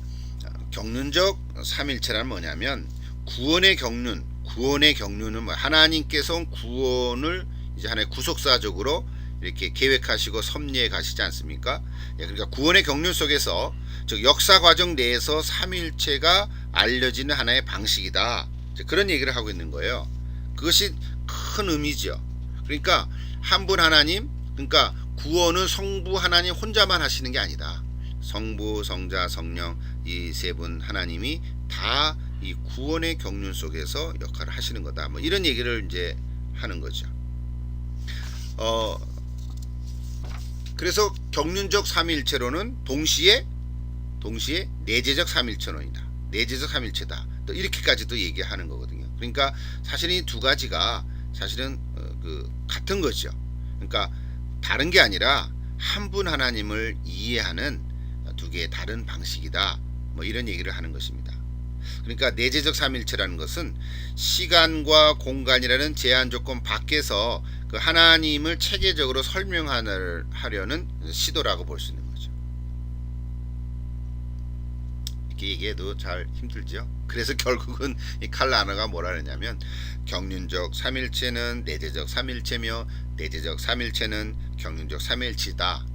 경륜적 삼일체란 뭐냐면 구원의 경륜은 뭐 하나님께서 구원을 이제 하나의 구속사적으로 이렇게 계획하시고 섭리해 가시지 않습니까? 그러니까 구원의 경륜 속에서 즉 역사 과정 내에서 삼일체가 알려지는 하나의 방식이다. 그런 얘기를 하고 있는 거예요. 그것이 큰 의미죠. 그러니까 한 분 하나님, 그러니까 구원은 성부 하나님 혼자만 하시는 게 아니다. 성부, 성자, 성령 이 세 분 하나님이 다 이 구원의 경륜 속에서 역할을 하시는 거다. 뭐 이런 얘기를 이제 하는 거죠. 그래서 경륜적 삼일체론은 동시에 내재적 삼일체론이다. 내재적 삼일체다. 또 이렇게까지도 얘기하는 거거든요. 그러니까 사실 이 두 가지가 사실은 그 같은 거죠. 그러니까 다른 게 아니라 한 분 하나님을 이해하는 두 개의 다른 방식이다. 뭐 이런 얘기를 하는 것입니다. 그러니까 내재적 삼일체라는 것은 시간과 공간이라는 제한 조건 밖에서 그 하나님을 체계적으로 설명하려는 시도라고 볼 수 있는 거죠. 이렇게 얘기해도 잘 힘들죠. 그래서 결국은 이 칼라너가 뭐라 그러냐면 경륜적 삼일체는 내재적 삼일체며 내재적 삼일체는 경륜적 삼일치다.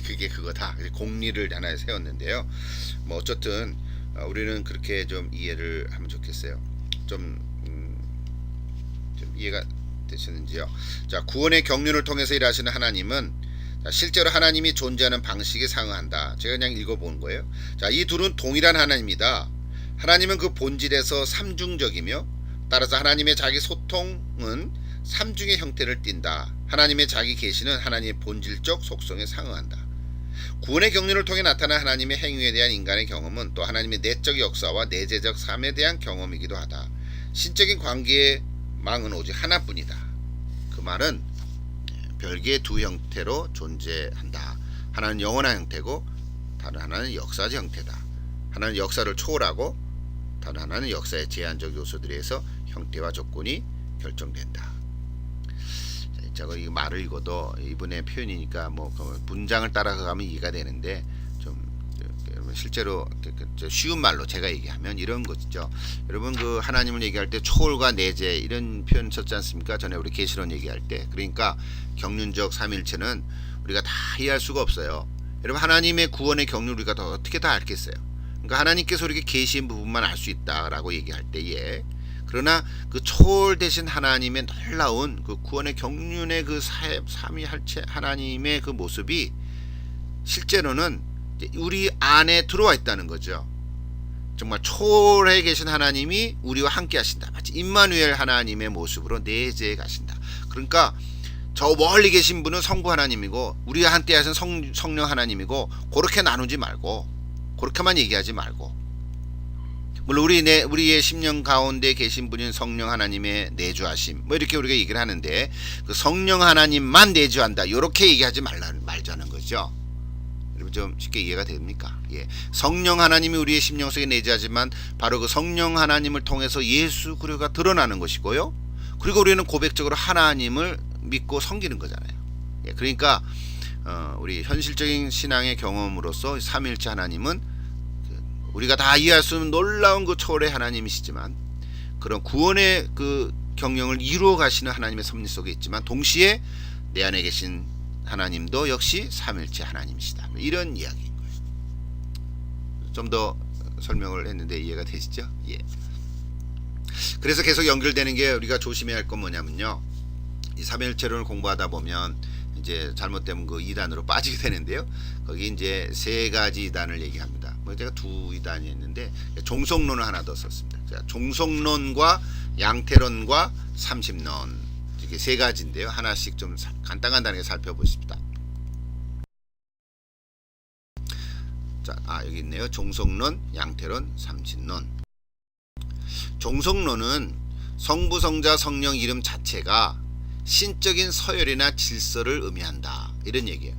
그게 그거다. 공리를 하나 세웠는데요. 뭐 어쨌든 우리는 그렇게 좀 이해를 하면 좋겠어요. 좀 이해가 되시는지요? 자, 구원의 경륜을 통해서 일하시는 하나님은 실제로 하나님이 존재하는 방식에 상응한다. 제가 그냥 읽어본 거예요. 자, 이 둘은 동일한 하나님이다. 하나님은 그 본질에서 삼중적이며 따라서 하나님의 자기 소통은 삼중의 형태를 띈다. 하나님의 자기 계시는 하나님의 본질적 속성에 상응한다. 구원의 경륜을 통해 나타난 하나님의 행위에 대한 인간의 경험은 또 하나님의 내적 역사와 내재적 삶에 대한 경험이기도 하다. 신적인 관계의 망은 오직 하나뿐이다. 그 말은 별개의 두 형태로 존재한다. 하나는 영원한 형태고 다른 하나는 역사적 형태다. 하나는 역사를 초월하고 다른 하나는 역사의 제한적 요소들에 의해서 형태와 조건이 결정된다. 제가 이 말을 읽어도 이분의 표현이니까 뭐 문장을 따라서 가면 이해가 되는데 좀 실제로 쉬운 말로 제가 얘기하면 이런 거죠. 여러분 그 하나님을 얘기할 때 초월과 내재 이런 표현 썼지 않습니까? 전에 우리 계시론 얘기할 때. 그러니까 경륜적 삼일체는 우리가 다 이해할 수가 없어요. 여러분 하나님의 구원의 경륜 우리가 더 어떻게 다 알겠어요? 그러니까 하나님께서 우리에게 계시인 부분만 알 수 있다라고 얘기할 때에 그러나 그 초월되신 하나님의 놀라운 그 구원의 경륜의 그 삼위할체 하나님의 그 모습이 실제로는 우리 안에 들어와 있다는 거죠. 정말 초월해 계신 하나님이 우리와 함께 하신다. 마치 임마누엘 하나님의 모습으로 내재해 가신다. 그러니까 저 멀리 계신 분은 성부 하나님이고 우리와 함께 하신 성령 하나님이고 그렇게 나누지 말고 그렇게만 얘기하지 말고 물론 우리의 심령 가운데 계신 분인 성령 하나님의 내주하심 뭐 이렇게 우리가 얘기를 하는데 그 성령 하나님만 내주한다 이렇게 얘기하지 말자는 거죠. 여러분 좀 쉽게 이해가 됩니까? 예. 성령 하나님이 우리의 심령 속에 내주하지만 바로 그 성령 하나님을 통해서 예수 그리스도가 드러나는 것이고요. 그리고 우리는 고백적으로 하나님을 믿고 섬기는 거잖아요. 예. 그러니까 우리 현실적인 신앙의 경험으로서 삼위일체 하나님은 우리가 다 이해할 수 없는 놀라운 그 초월의 하나님이시지만 그런 구원의 그 경영을 이루어 가시는 하나님의 섭리 속에 있지만 동시에 내 안에 계신 하나님도 역시 삼일체 하나님이시다. 이런 이야기인 거예요. 좀 더 설명을 했는데 이해가 되시죠? 예. 그래서 계속 연결되는 게 우리가 조심해야 할 건 뭐냐면요. 이 삼일체론을 공부하다 보면 이제 잘못되면 그 이단으로 빠지게 되는데요. 거기 이제 세 가지 이단을 얘기합니다. 뭐 제가 두 이단이 있는데 종속론을 하나 더 썼습니다. 자, 종속론과 양태론과 삼십론 이게 세 가지인데요. 하나씩 좀 간단하게 살펴보십시다. 자, 여기 있네요. 종속론, 양태론, 삼십론. 종속론은 성부, 성자, 성령 이름 자체가 신적인 서열이나 질서를 의미한다. 이런 얘기예요.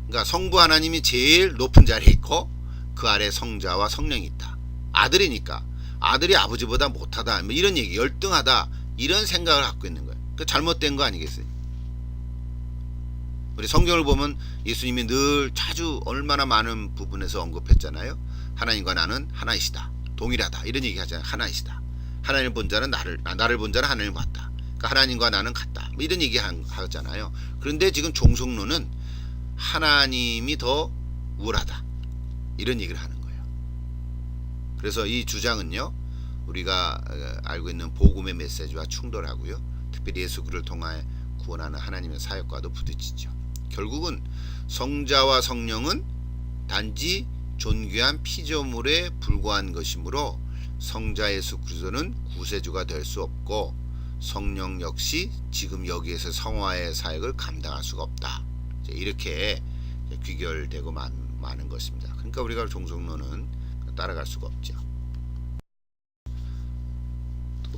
그러니까 성부 하나님이 제일 높은 자리에 있고 그 아래 성자와 성령이 있다. 아들이니까 아들이 아버지보다 못하다. 뭐 이런 얘기, 열등하다. 이런 생각을 갖고 있는 거예요. 그 잘못된 거 아니겠어요? 우리 성경을 보면 예수님이 늘 자주 얼마나 많은 부분에서 언급했잖아요. 하나님과 나는 하나이시다. 동일하다. 이런 얘기 하잖아요. 하나이시다. 하나님을 본 자는 나를 본 자는 하나님을 봤다. 그러니까 하나님과 나는 같다. 뭐 이런 얘기 하잖아요. 그런데 지금 종속론은 하나님이 더 우월하다. 이런 얘기를 하는 거예요. 그래서 이 주장은요. 우리가 알고 있는 복음의 메시지와 충돌하고요. 특별히 예수 그리스도를 통하여 구원하는 하나님의 사역과도 부딪히죠. 결국은 성자와 성령은 단지 존귀한 피조물에 불과한 것이므로 성자 예수 그리스도는 구세주가 될 수 없고 성령 역시 지금 여기에서 성화의 사역을 감당할 수가 없다. 이렇게 귀결되고 많은 것입니다. 그러니까 우리가 종속론은 따라갈 수가 없죠.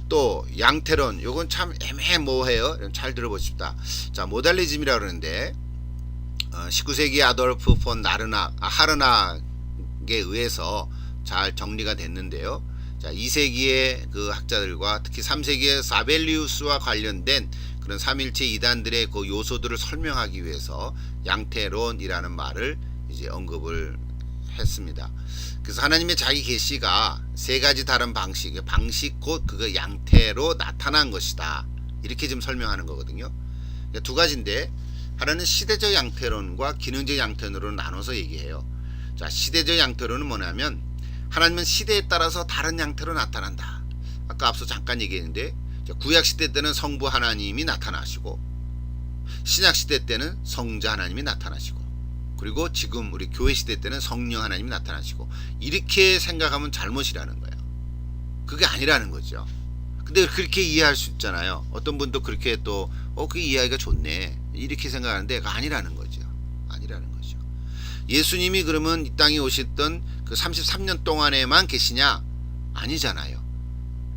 또 양태론, 요건 참 애매모호해요. 잘 들어보십시다. 자, 모달리즘이라고 그러는데 19세기 아돌프 폰 하르낙에 의해서 잘 정리가 됐는데요. 자, 2세기의 그 학자들과 특히 3세기의 사벨리우스와 관련된 그런 삼일체 이단들의 그 요소들을 설명하기 위해서 양태론이라는 말을 이제 언급을 했습니다. 그래서 하나님의 자기 계시가 세 가지 다른 방식 곧 그거 양태로 나타난 것이다. 이렇게 지금 설명하는 거거든요. 그러니까 두 가지인데 하나는 시대적 양태론과 기능적 양태론으로 나눠서 얘기해요. 자, 시대적 양태론은 뭐냐면 하나님은 시대에 따라서 다른 양태로 나타난다. 아까 앞서 잠깐 얘기했는데 구약 시대 때는 성부 하나님이 나타나시고 신약 시대 때는 성자 하나님이 나타나시고 그리고 지금 우리 교회 시대 때는 성령 하나님이 나타나시고 이렇게 생각하면 잘못이라는 거예요. 그게 아니라는 거죠. 근데 그렇게 이해할 수 있잖아요. 어떤 분도 그렇게 또 그 이해하기가 좋네 이렇게 생각하는데 그거 아니라는 거죠. 아니라는 거죠. 예수님이 그러면 이 땅에 오셨던 그 33년 동안에만 계시냐? 아니잖아요.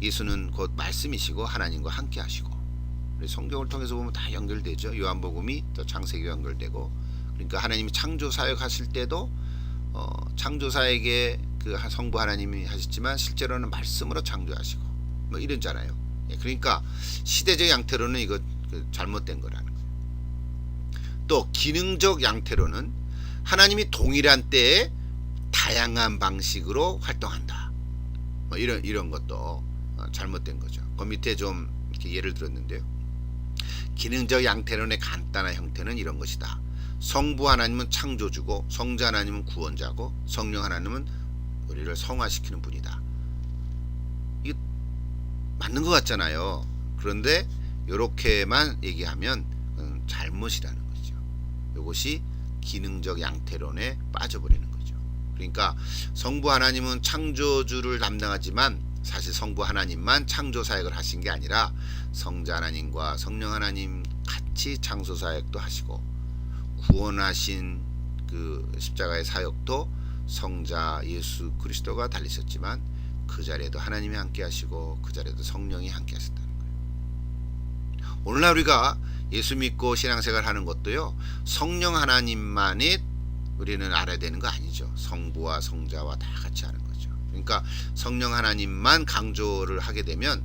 예수는 곧 말씀이시고 하나님과 함께 하시고 우리 성경을 통해서 보면 다 연결되죠. 요한복음이 또 창세기와 연결되고 그러니까 하나님이 창조 사역 하실 때도 창조 사역에 그 성부 하나님이 하셨지만 실제로는 말씀으로 창조하시고 뭐 이런잖아요. 그러니까 시대적 양태로는 이거 잘못된 거라는 거예요. 또 기능적 양태로는 하나님이 동일한 때에 다양한 방식으로 활동한다. 뭐 이런 것도 잘못된 거죠. 그 밑에 좀 이렇게 예를 들었는데요. 기능적 양태론의 간단한 형태는 이런 것이다. 성부 하나님은 창조주고 성자 하나님은 구원자고 성령 하나님은 우리를 성화시키는 분이다. 이게 맞는 것 같잖아요. 그런데 이렇게만 얘기하면 잘못이라는 거죠. 이것이 기능적 양태론에 빠져버리는 거죠. 그러니까 성부 하나님은 창조주를 담당하지만 사실 성부 하나님만 창조 사역을 하신 게 아니라 성자 하나님과 성령 하나님 같이 창조 사역도 하시고 구원하신 그 십자가의 사역도 성자 예수 그리스도가 달리셨지만 그 자리에도 하나님이 함께 하시고 그 자리에도 성령이 함께 하셨다는 거예요. 오늘날 우리가 예수 믿고 신앙생활 하는 것도요. 성령 하나님만이 우리는 알아야 되는 거 아니죠. 성부와 성자와 다 같이 하는 거죠. 그러니까 성령 하나님만 강조를 하게 되면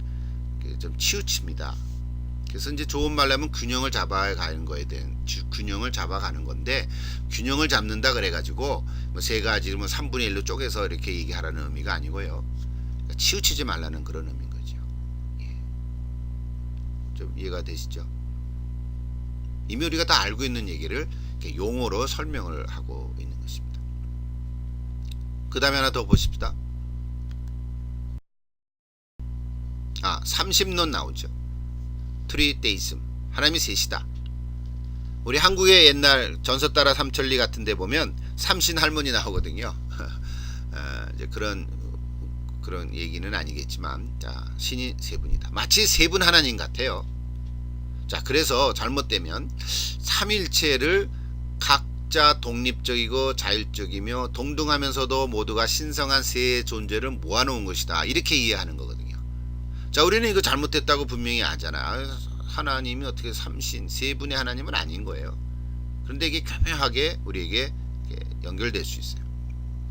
좀 치우칩니다. 그래서 이제 좋은 말로 하면 균형을 잡아가는 거에 대한 균형을 잡아가는 건데 균형을 잡는다 그래가지고 뭐 세 가지 뭐 3분의 1로 쪼개서 이렇게 얘기하라는 의미가 아니고요. 그러니까 치우치지 말라는 그런 의미인 거죠. 예. 좀 이해가 되시죠? 이미 우리가 다 알고 있는 얘기를 이렇게 용어로 설명을 하고 있는 것입니다. 그 다음에 하나 더 보십시다. 30론 나오죠. 트리데이즘 하나님이 셋이다. 우리 한국의 옛날 전서 따라 삼천리 같은 데 보면 삼신 할머니 나오거든요. 이제 그런 얘기는 아니겠지만 자, 신이 세 분이다. 마치 세 분 하나님 같아요. 자, 그래서 잘못되면 삼일체를 각자 독립적이고 자율적이며 동등하면서도 모두가 신성한 세 존재를 모아놓은 것이다. 이렇게 이해하는 거거든요. 자, 우리는 이거 잘못됐다고 분명히 아잖아. 하나님이 어떻게 삼신 세 분의 하나님은 아닌 거예요. 그런데 이게 교묘하게 우리에게 연결될 수 있어요.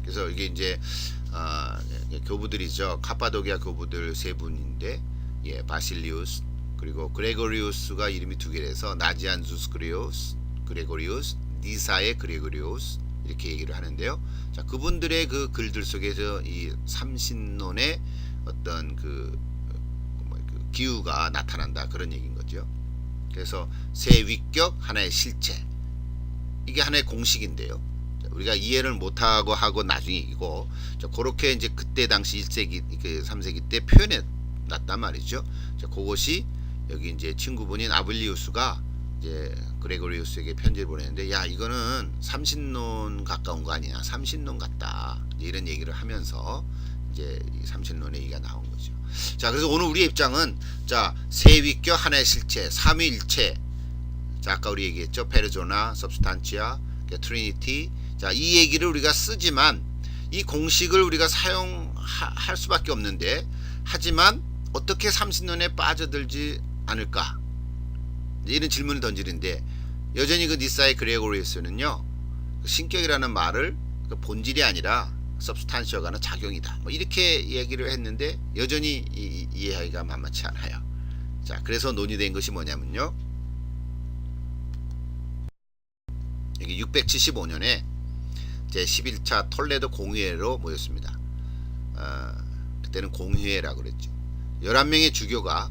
그래서 이게 이제 교부들이죠. 카파도기아 교부들 세 분인데 바실리우스 그리고 그레고리우스가 이름이 두 개라서 나지안주스 그레고리우스 니사의 그레고리우스 이렇게 얘기를 하는데요. 자, 그분들의 그 글들 속에서 이 삼신론의 어떤 그 기후가 나타난다 그런 얘기인 거죠. 그래서 세 위격 하나의 실체 이게 하나의 공식인데요. 우리가 이해를 못하고 하고 나중에 이기고 그렇게 이제 그때 당시 1세기 3세기 때 표현해 놨단 말이죠. 자, 그것이 여기 이제 친구분인 아블리우스가 이제 그레고리우스에게 편지를 보냈는데 야 이거는 삼신론 가까운 거 아니냐 삼신론 같다 이런 얘기를 하면서 이제 이 삼신론의 얘기가 나온 거죠. 자, 그래서 오늘 우리의 입장은 자 세위격 하나의 실체 삼위일체 자 아까 우리 얘기했죠. 페르조나 सब스탄치아 트리니티 자 이 얘기를 우리가 쓰지만 이 공식을 우리가 사용할 수밖에 없는데 하지만 어떻게 삼신론에 빠져들지 않을까 이런 질문을 던지는데 여전히 그 니사의 그레고리우스는요 신격이라는 말을 본질이 아니라 substantia가는 작용이다. 뭐 이렇게 얘기를 했는데 여전히 이해하기가 만만치 않아요. 자, 그래서 논의된 것이 뭐냐면요. 여기 675년에 제 11차 톨레도 공의회로 모였습니다. 그때는 공의회라고 그랬죠. 11명의 주교가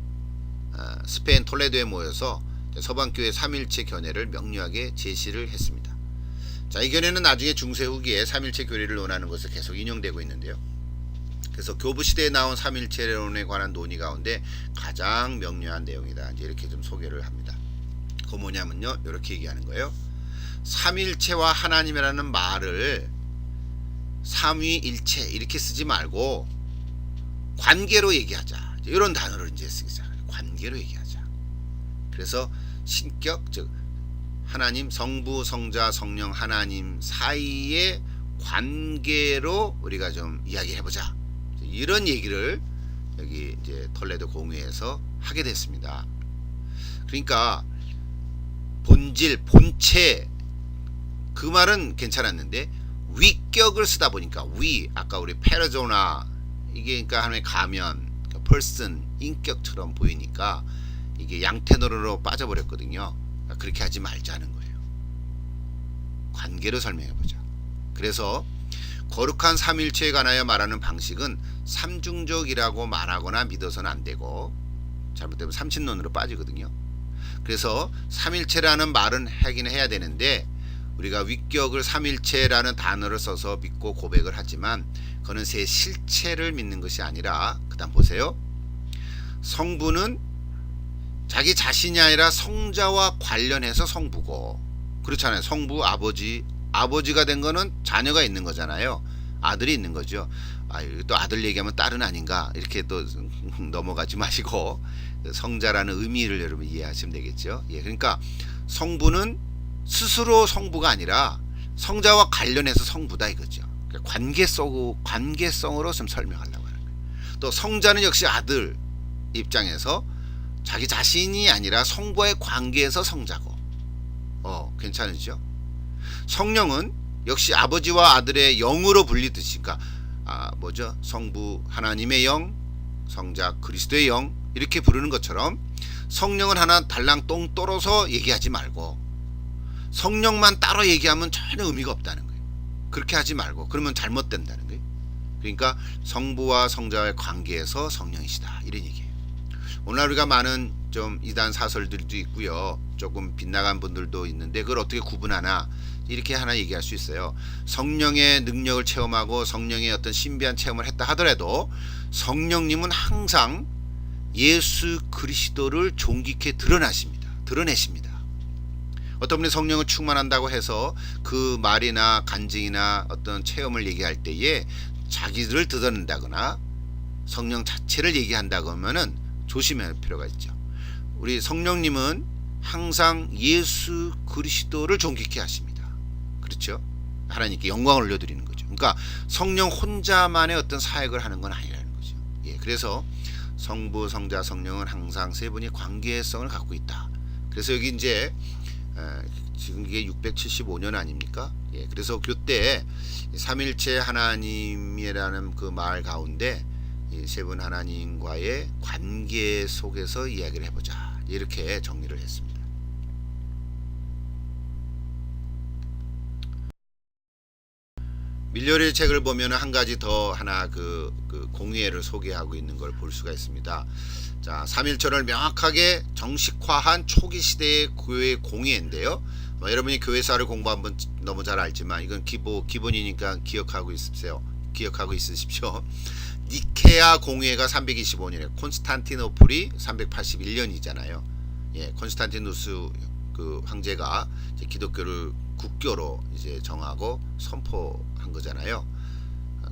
스페인 톨레도에 모여서 서방교회 삼일체 견해를 명료하게 제시를 했습니다. 자, 이 견해는 나중에 중세 후기에 삼일체 교리를 논하는 것을 계속 인용되고 있는데요. 그래서 교부 시대에 나온 삼일체론에 관한 논의 가운데 가장 명료한 내용이다. 이제 이렇게 좀 소개를 합니다. 그거 뭐냐면요, 이렇게 얘기하는 거예요. 삼일체와 하나님이라는 말을 삼위일체 이렇게 쓰지 말고 관계로 얘기하자. 이런 단어를 이제 쓰잖아요. 관계로 얘기하자. 그래서 신격, 즉 하나님, 성부, 성자, 성령, 하나님 사이의 관계로 우리가 좀 이야기해보자. 이런 얘기를 여기 이제 톨레도 공회에서 하게 됐습니다. 그러니까 본질, 본체 그 말은 괜찮았는데 위격을 쓰다 보니까 아까 우리 페르소나 이게 그러니까 하나의 가면, person 인격처럼 보이니까 이게 양테너로 빠져버렸거든요. 그렇게 하지 말자는 거예요. 관계로 설명해보자. 그래서 거룩한 삼일체에 관하여 말하는 방식은 삼중적이라고 말하거나 믿어서는 안 되고 잘못되면 삼신론으로 빠지거든요. 그래서 삼일체라는 말은 하긴 해야 되는데 우리가 위격을 삼일체라는 단어를 써서 믿고 고백을 하지만 그거는 새 실체를 믿는 것이 아니라 그 다음 보세요. 성부는 자기 자신이 아니라 성자와 관련해서 성부고 그렇잖아요. 성부 아버지가 된 거는 자녀가 있는 거잖아요. 아들이 있는 거죠. 또 아들 얘기하면 딸은 아닌가 이렇게 또 넘어가지 마시고 성자라는 의미를 여러분 이해하시면 되겠죠. 예, 그러니까 성부는 스스로 성부가 아니라 성자와 관련해서 성부다 이거죠. 관계성으로 좀 설명하려고 하는 거예요. 또 성자는 역시 아들 입장에서 자기 자신이 아니라 성부와의 관계에서 성자고 괜찮으죠? 성령은 역시 아버지와 아들의 영으로 불리듯이 그러니까 뭐죠? 성부 하나님의 영, 성자 그리스도의 영 이렇게 부르는 것처럼 성령은 하나 달랑 똥 떨어서 얘기하지 말고 성령만 따로 얘기하면 전혀 의미가 없다는 거예요. 그렇게 하지 말고 그러면 잘못된다는 거예요. 그러니까 성부와 성자의 관계에서 성령이시다 이런 얘기예요. 오늘 우리가 많은 좀 이단 사설들도 있고요. 조금 빗나간 분들도 있는데 그걸 어떻게 구분하나 이렇게 하나 얘기할 수 있어요. 성령의 능력을 체험하고 성령의 어떤 신비한 체험을 했다 하더라도 성령님은 항상 예수 그리스도를 존귀케 드러내십니다. 어떤 분이 성령을 충만한다고 해서 그 말이나 간증이나 어떤 체험을 얘기할 때에 자기들을 드러낸다거나 성령 자체를 얘기한다고 하면은 조심할 필요가 있죠. 우리 성령님은 항상 예수 그리스도를 존귀케 하십니다. 그렇죠? 하나님께 영광을 올려드리는 거죠. 그러니까 성령 혼자만의 어떤 사역을 하는 건 아니라는 거죠. 예, 그래서 성부, 성자, 성령은 항상 세 분이 관계성을 갖고 있다. 그래서 여기 이제 지금 이게 675년 아닙니까? 예, 그래서 그때 삼일체 하나님이라는 그 말 가운데 세 분 하나님과의 관계 속에서 이야기를 해보자 이렇게 정리를 했습니다. 밀려의 책을 보면 한 가지 더 하나 그 공의회를 소개하고 있는 걸 볼 수가 있습니다. 자, 삼일체를 명확하게 정식화한 초기 시대의 교회 공의회인데요. 여러분이 교회사를 공부하면 너무 잘 알지만 이건 기본이니까 기억하고 있으십시오. 니케아 공의회가 325년에 콘스탄티노플이 381년이잖아요. 예, 콘스탄티누스 그 황제가 이제 기독교를 국교로 이제 정하고 선포한 거잖아요.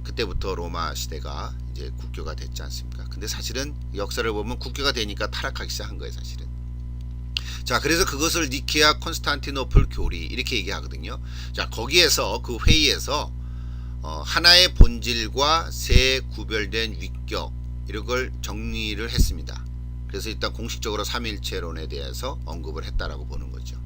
그때부터 로마 시대가 이제 국교가 됐지 않습니까? 근데 사실은 역사를 보면 국교가 되니까 타락하기 시작한 거예요, 사실은. 자, 그래서 그것을 니케아 콘스탄티노플 교리 이렇게 얘기하거든요. 자, 거기에서 그 회의에서 하나의 본질과 세 구별된 위격 이런 걸 정리를 했습니다. 그래서 일단 공식적으로 삼일체론에 대해서 언급을 했다라고 보는 거죠.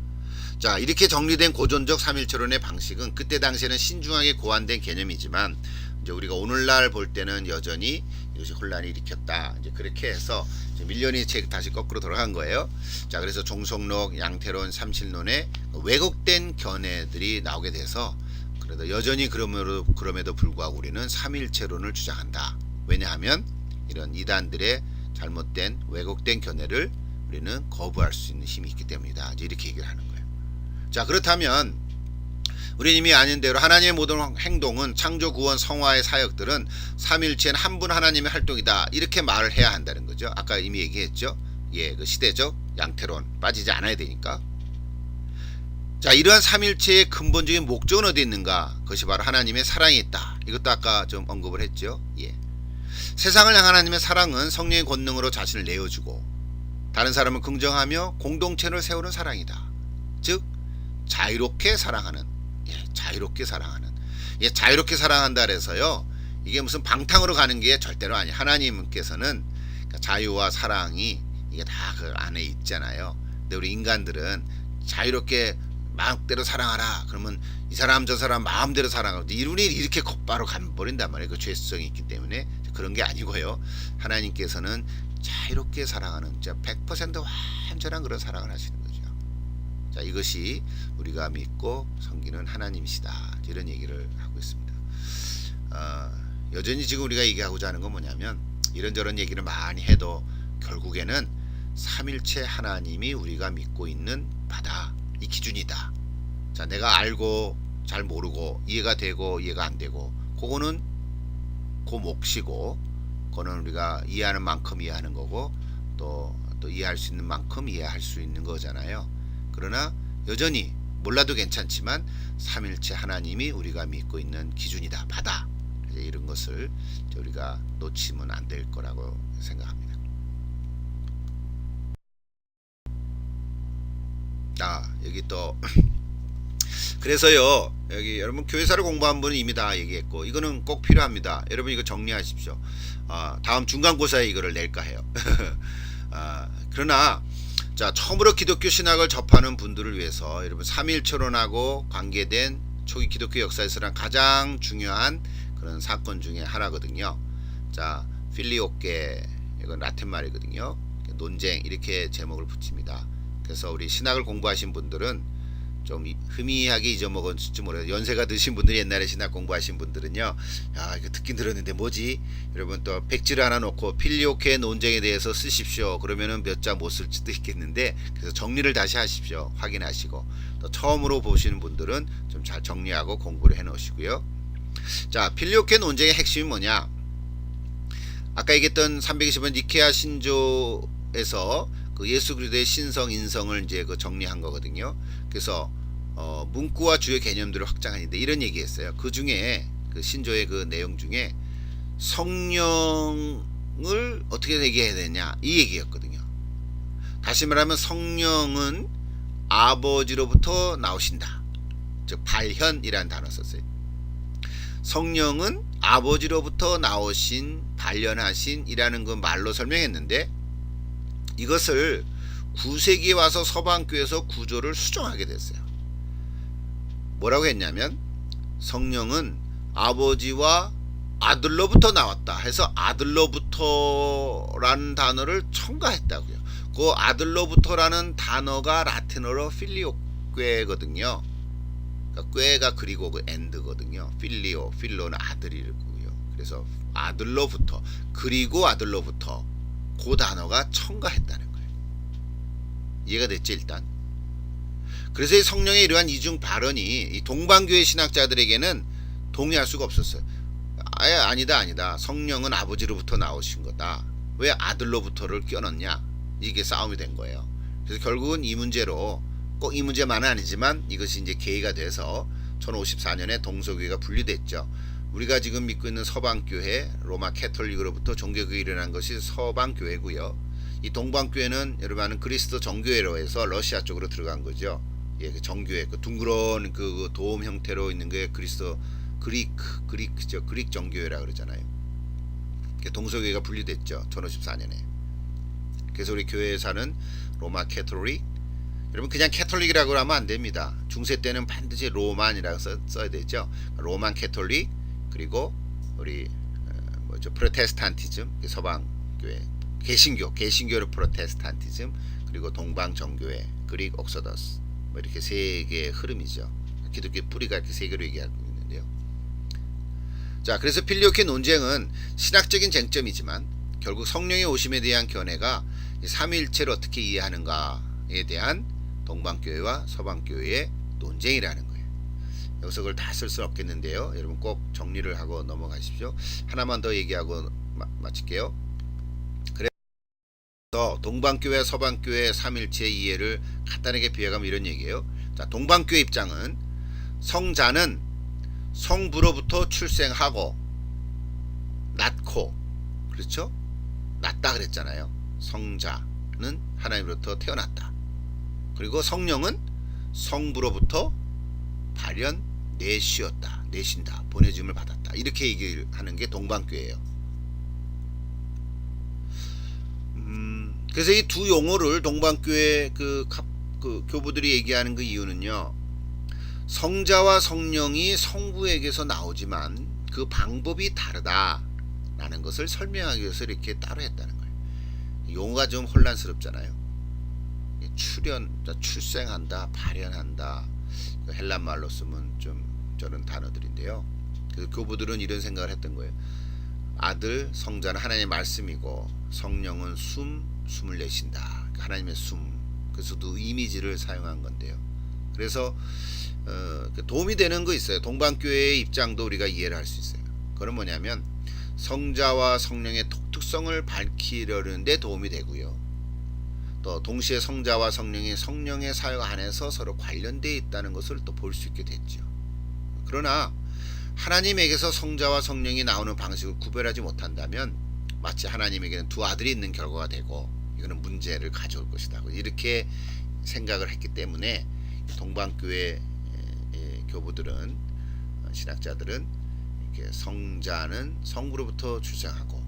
자, 이렇게 정리된 고전적 삼일체론의 방식은 그때 당시에는 신중하게 고안된 개념이지만 이제 우리가 오늘날 볼 때는 여전히 이것이 혼란을 일으켰다. 이제 그렇게 해서 이제 밀련이 책 다시 거꾸로 돌아간 거예요. 자, 그래서 종속록, 양태론, 삼신론에 왜곡된 견해들이 나오게 돼서 그래도 여전히 그럼에도 불구하고 우리는 삼일체론을 주장한다. 왜냐하면 이런 이단들의 잘못된 왜곡된 견해를 우리는 거부할 수 있는 힘이 있기 때문이다. 이제 이렇게 얘기를 하는 거예요. 자, 그렇다면 우리 이미 아는 대로 하나님의 모든 행동은 창조, 구원, 성화의 사역들은 삼일체는 한 분 하나님의 활동이다. 이렇게 말을 해야 한다는 거죠. 아까 이미 얘기했죠. 예, 그 시대적 양태론 빠지지 않아야 되니까. 자, 이러한 삼일체의 근본적인 목적은 어디 있는가? 그것이 바로 하나님의 사랑이 있다. 이것도 아까 좀 언급을 했죠. 예. 세상을 향한 하나님의 사랑은 성령의 권능으로 자신을 내어주고 다른 사람을 긍정하며 공동체를 세우는 사랑이다. 즉 자유롭게 사랑하는, 자유롭게 사랑하는, 자유롭게 사랑한다 그래서요, 이게 무슨 방탕으로 가는 게 절대로 아니에요. 하나님께서는 자유와 사랑이 이게 다 그 안에 있잖아요. 근데 우리 인간들은 자유롭게 마음대로 사랑하라 그러면 이 사람 저 사람 마음대로 사랑하고 이론이 이렇게 곧바로 가버린단 말이에요. 그 죄성이 있기 때문에 그런 게 아니고요. 하나님께서는 자유롭게 사랑하는 100% 완전한 그런 사랑을 하시는 거죠. 자, 이것이 우리가 믿고 섬기는 하나님이시다. 이런 얘기를 하고 있습니다. 여전히 지금 우리가 얘기하고자 하는 건 뭐냐면 이런저런 얘기를 많이 해도 결국에는 삼일체 하나님이 우리가 믿고 있는 바다, 이 기준이다. 자, 내가 알고 잘 모르고 이해가 되고 이해가 안 되고 그거는 그 몫이고 그거는 우리가 이해하는 만큼 이해하는 거고 또 이해할 수 있는 만큼 이해할 수 있는 거잖아요. 그러나 여전히 몰라도 괜찮지만 삼일체 하나님이 우리가 믿고 있는 기준이다, 바다. 이런 것을 우리가 놓치면 안 될 거라고 생각합니다. 여기 또 그래서요, 여기 여러분 교회사를 공부한 분은 이미 다 얘기했고 이거는 꼭 필요합니다. 여러분 이거 정리하십시오. 다음 중간고사에 이거를 낼까 해요. 그러나 자, 처음으로 기독교 신학을 접하는 분들을 위해서 여러분 삼일체론하고 관계된 초기 기독교 역사에서는 가장 중요한 그런 사건 중에 하나거든요. 자, 필리오께, 이건 라틴 말이거든요. 논쟁, 이렇게 제목을 붙입니다. 그래서 우리 신학을 공부하신 분들은 좀 희미하게 잊어먹었을지 모르겠어요. 연세가 드신 분들이 옛날에 신학 공부하신 분들은요, 야, 이거 듣긴 들었는데 뭐지? 여러분 또 백지를 하나 놓고 필리오케 논쟁에 대해서 쓰십시오. 그러면은 몇 자 못 쓸지도 있겠는데, 그래서 정리를 다시 하십시오. 확인하시고 또 처음으로 보시는 분들은 좀 잘 정리하고 공부를 해 놓으시고요. 자, 필리오케 논쟁의 핵심이 뭐냐? 아까 얘기했던 320번 니케아 신조에서 그 예수 그리스도의 신성 인성을 이제 그 정리한 거거든요. 그래서 문구와 주요 개념들을 확장하는데 이런 얘기했어요. 그 중에 그 신조의 그 내용 중에 성령을 어떻게 얘기해야 되냐 이 얘기였거든요. 다시 말하면 성령은 아버지로부터 나오신다. 즉 발현이라는 단어 썼어요. 성령은 아버지로부터 나오신 발현하신이라는 그 말로 설명했는데 이것을 9세기에 와서 서방교에서 구조를 수정하게 됐어요. 뭐라고 했냐면 성령은 아버지와 아들로부터 나왔다 해서 아들로부터라는 단어를 첨가했다고요. 그 아들로부터라는 단어가 라틴어로 필리오괴거든요. 그러니까 꾀가 그리고 그 엔드거든요. 필리오, 필로는 아들이고요. 그래서 아들로부터 그리고 아들로부터 그 단어가 첨가했다는 거예요. 이해가 됐지 일단. 그래서 이 성령의 이러한 이중 발언이 이 동방교회 신학자들에게는 동의할 수가 없었어요. 아니다. 성령은 아버지로부터 나오신 거다. 왜 아들로부터를 껴넣냐? 이게 싸움이 된 거예요. 그래서 결국은 이 문제로 꼭 이 문제만은 아니지만 이것이 이제 계기가 돼서 1054년에 동서교회가 분리됐죠. 우리가 지금 믿고 있는 서방교회 로마 캐톨릭으로부터 종교교회 일어난 것이 서방교회고요. 이 동방교회는 여러분 아는 그리스도 정교회로 해서 러시아 쪽으로 들어간 거죠. 예, 그 정교회, 그 둥그런 그 도움 형태로 있는 게 그리스도 그릭 정교회라 그러잖아요. 동서교회가 분리됐죠. 1054년에. 그래서 우리 교회에서는 로마 캐톨릭, 여러분 그냥 캐톨릭이라고 하면 안 됩니다. 중세 때는 반드시 로만이라고 써야 되죠. 로만 캐톨릭, 그리고 우리 뭐죠 프로테스탄티즘 서방 교회 개신교를 프로테스탄티즘 그리고 동방 정교회 그릭 옥서더스 뭐 이렇게 세 개의 흐름이죠. 기독교 뿌리가 이렇게 세 개로 얘기하고 있는데요. 자, 그래서 필리오케 논쟁은 신학적인 쟁점이지만 결국 성령의 오심에 대한 견해가 삼위일체를 어떻게 이해하는가에 대한 동방교회와 서방교회의 논쟁이라는 거예요. 여기서 그걸 다 쓸 수는 없겠는데요. 여러분 꼭 정리를 하고 넘어가십시오. 하나만 더 얘기하고 마칠게요. 그래서 동방교회 서방교회 삼일체 이해를 간단하게 비교하면 이런 얘기예요. 자, 동방교회 입장은 성자는 성부로부터 출생하고 낳고, 그렇죠? 낳다 그랬잖아요. 성자는 하나님으로부터 태어났다. 그리고 성령은 성부로부터 내신다, 보내짐을 받았다. 이렇게 얘기를 하는 게 동방교회예요. 그래서 이 두 용어를 동방교회 그 교부들이 얘기하는 그 이유는요. 성자와 성령이 성부에게서 나오지만 그 방법이 다르다라는 것을 설명하기 위해서 이렇게 따로 했다는 거예요. 용어가 좀 혼란스럽잖아요. 출생한다, 발현한다. 헬란 말로 쓰면 좀 저런 단어들인데요. 그래서 교부들은 이런 생각을 했던 거예요. 아들, 성자는 하나님의 말씀이고 성령은 숨을 내신다. 하나님의 숨. 그래서도 이미지를 사용한 건데요. 그래서 도움이 되는 거 있어요. 동방교회의 입장도 우리가 이해를 할 수 있어요. 그건 뭐냐면 성자와 성령의 독특성을 밝히려는 데 도움이 되고요. 또 동시에 성자와 성령의 사역 안에서 서로 관련되어 있다는 것을 또 볼 수 있게 됐죠. 그러나 하나님에게서 성자와 성령이 나오는 방식을 구별하지 못한다면 마치 하나님에게는 두 아들이 있는 결과가 되고 이거는 문제를 가져올 것이다. 이렇게 생각을 했기 때문에 동방교회 교부들은 신학자들은 이렇게 성자는 성부로부터 출생하고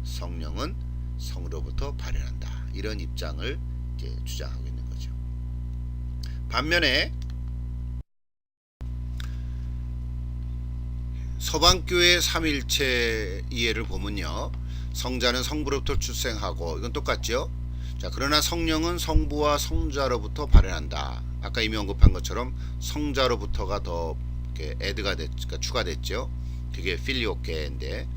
성령은 성으로부터 발현한다. 이런 입장을 이제 주장하고 있는 거죠. 반면에 서방교회 삼일체 이해를 보면요. 성자는 성부로부터 출생하고 이건 똑같죠. 자, 그러나 성령은 성부와 성자로부터 발현한다. 아까 이미 언급한 것처럼 성자로부터가 더 애드가 그러니까 추가됐죠. 그게 필리오케인데.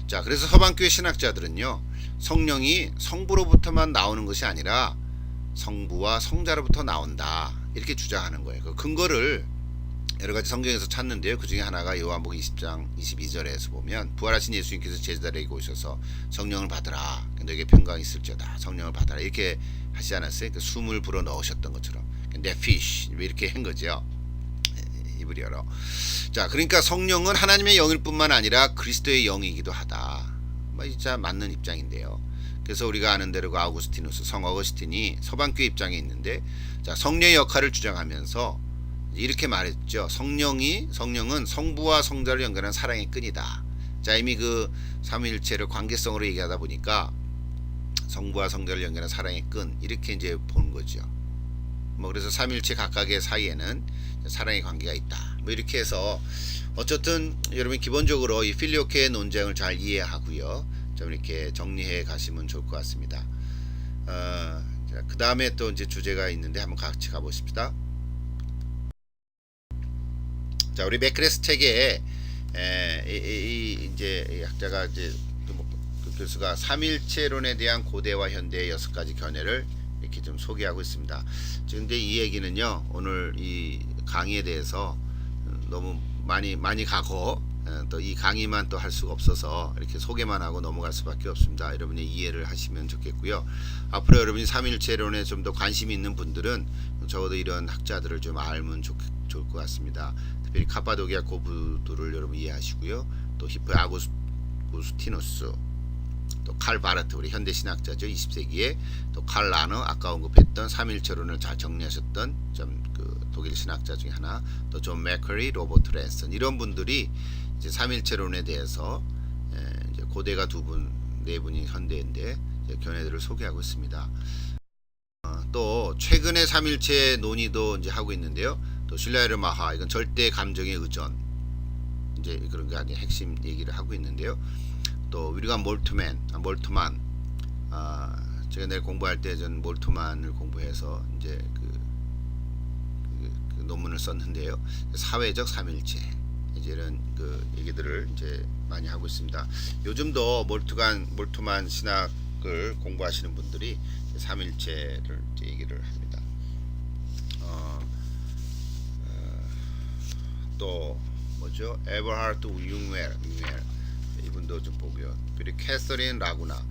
자, 그래서 서방교회 신학자들은요. 성령이 성부로부터만 나오는 것이 아니라 성부와 성자로부터 나온다. 이렇게 주장하는 거예요. 그 근거를 여러 가지 성경에서 찾는데요. 그 중에 하나가 요한복음 20장 22절에서 보면 부활하신 예수님께서 제자들에게 오셔서 성령을 받으라. 너에게 평강이 있을지어다. 성령을 받아라. 이렇게 하시지 않았어요? 그 숨을 불어 넣으셨던 것처럼. 내 피쉬 이렇게 한 거죠. 입을 열어. 자, 그러니까 성령은 하나님의 영일 뿐만 아니라 그리스도의 영이기도 하다. 진짜 맞는 입장인데요. 그래서 우리가 아는 대로 아우구스티누스, 성 어거스틴이 서방교회 입장에 있는데, 자, 성령의 역할을 주장하면서 이렇게 말했죠. 성령은 성부와 성자를 연결한 사랑의 끈이다. 자, 이미 그 삼위일체를 관계성으로 얘기하다 보니까 성부와 성자를 연결한 사랑의 끈 이렇게 이제 보는 거죠. 그래서 삼위일체 각각의 사이에는 사랑의 관계가 있다. 이렇게 해서 어쨌든 여러분 기본적으로 이 필리오케의 논쟁을 잘 이해하고요. 좀 이렇게 정리해 가시면 좋을 것 같습니다. 그 다음에 또 이제 주제가 있는데 한번 같이 가보십시다. 자, 우리 맥크레스 책에 이제 학자가 이제 그 교수가 삼일체론에 대한 고대와 현대의 6가지 견해를 이렇게 좀 소개하고 있습니다. 근데 이 얘기는요, 오늘 이 강의에 대해서 너무 많이 가고 또 이 강의만 또 할 수가 없어서 이렇게 소개만 하고 넘어갈 수밖에 없습니다. 여러분이 이해를 하시면 좋겠고요. 앞으로 여러분이 삼일체론에 좀 더 관심이 있는 분들은 적어도 이런 학자들을 좀 알면 좋을 것 같습니다. 특별히 카파도기아 고부들을 여러분 이해하시고요. 또 히프 아구스티누스, 또 칼 바르트, 우리 현대 신학자죠. 20세기에 또 칼 라너, 아까 언급했던 삼일체론을 잘 정리하셨던 좀 그 독일 신학자 중에 하나, 또 존 맥커리, 로버트 랜슨, 이런 분들이 이제 삼일체론에 대해서 이제 고대가 네 분이 현대인데 견해들을 소개하고 있습니다. 또 최근에 삼일체 논의도 이제 하고 있는데요. 또 실라에르 마하, 이건 절대 감정의 의존, 이제 그런 게 아니 핵심 얘기를 하고 있는데요. 또 윌리엄 몰트만 제가 내일 공부할 때 전 몰트만을 공부해서 이제 그 논문을 썼는데요. 사회적 삼일체 이제 이런 그 얘기들을 이제 많이 하고 있습니다. 요즘도 몰트만 신학을 공부하시는 분들이 삼일체를 이제 얘기를 합니다. 또 뭐죠? 에버하르트 융웰 이분도 좀 보고요. 그리고 캐서린 라구나.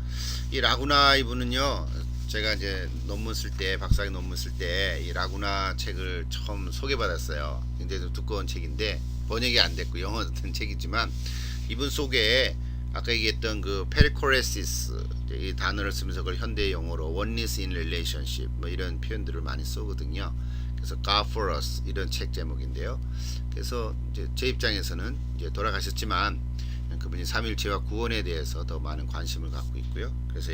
이 라구나 이분은요, 제가 이제 논문 쓸 때, 박사학위 논문 쓸 때 이 라구나 책을 처음 소개받았어요. 굉장히 좀 두꺼운 책인데 번역이 안 됐고 영어 같은 책이지만 이분 속에 아까 얘기했던 그 페리코레시스 이 단어를 쓰면서 그걸 현대 용어로 oneness in relationship 뭐 이런 표현들을 많이 쓰거든요. 그래서 God for Us 이런 책 제목인데요. 그래서 이제 제 입장에서는 이제 돌아가셨지만 그분이 삼일체와 구원에 대해서 더 많은 관심을 갖고 있고요. 그래서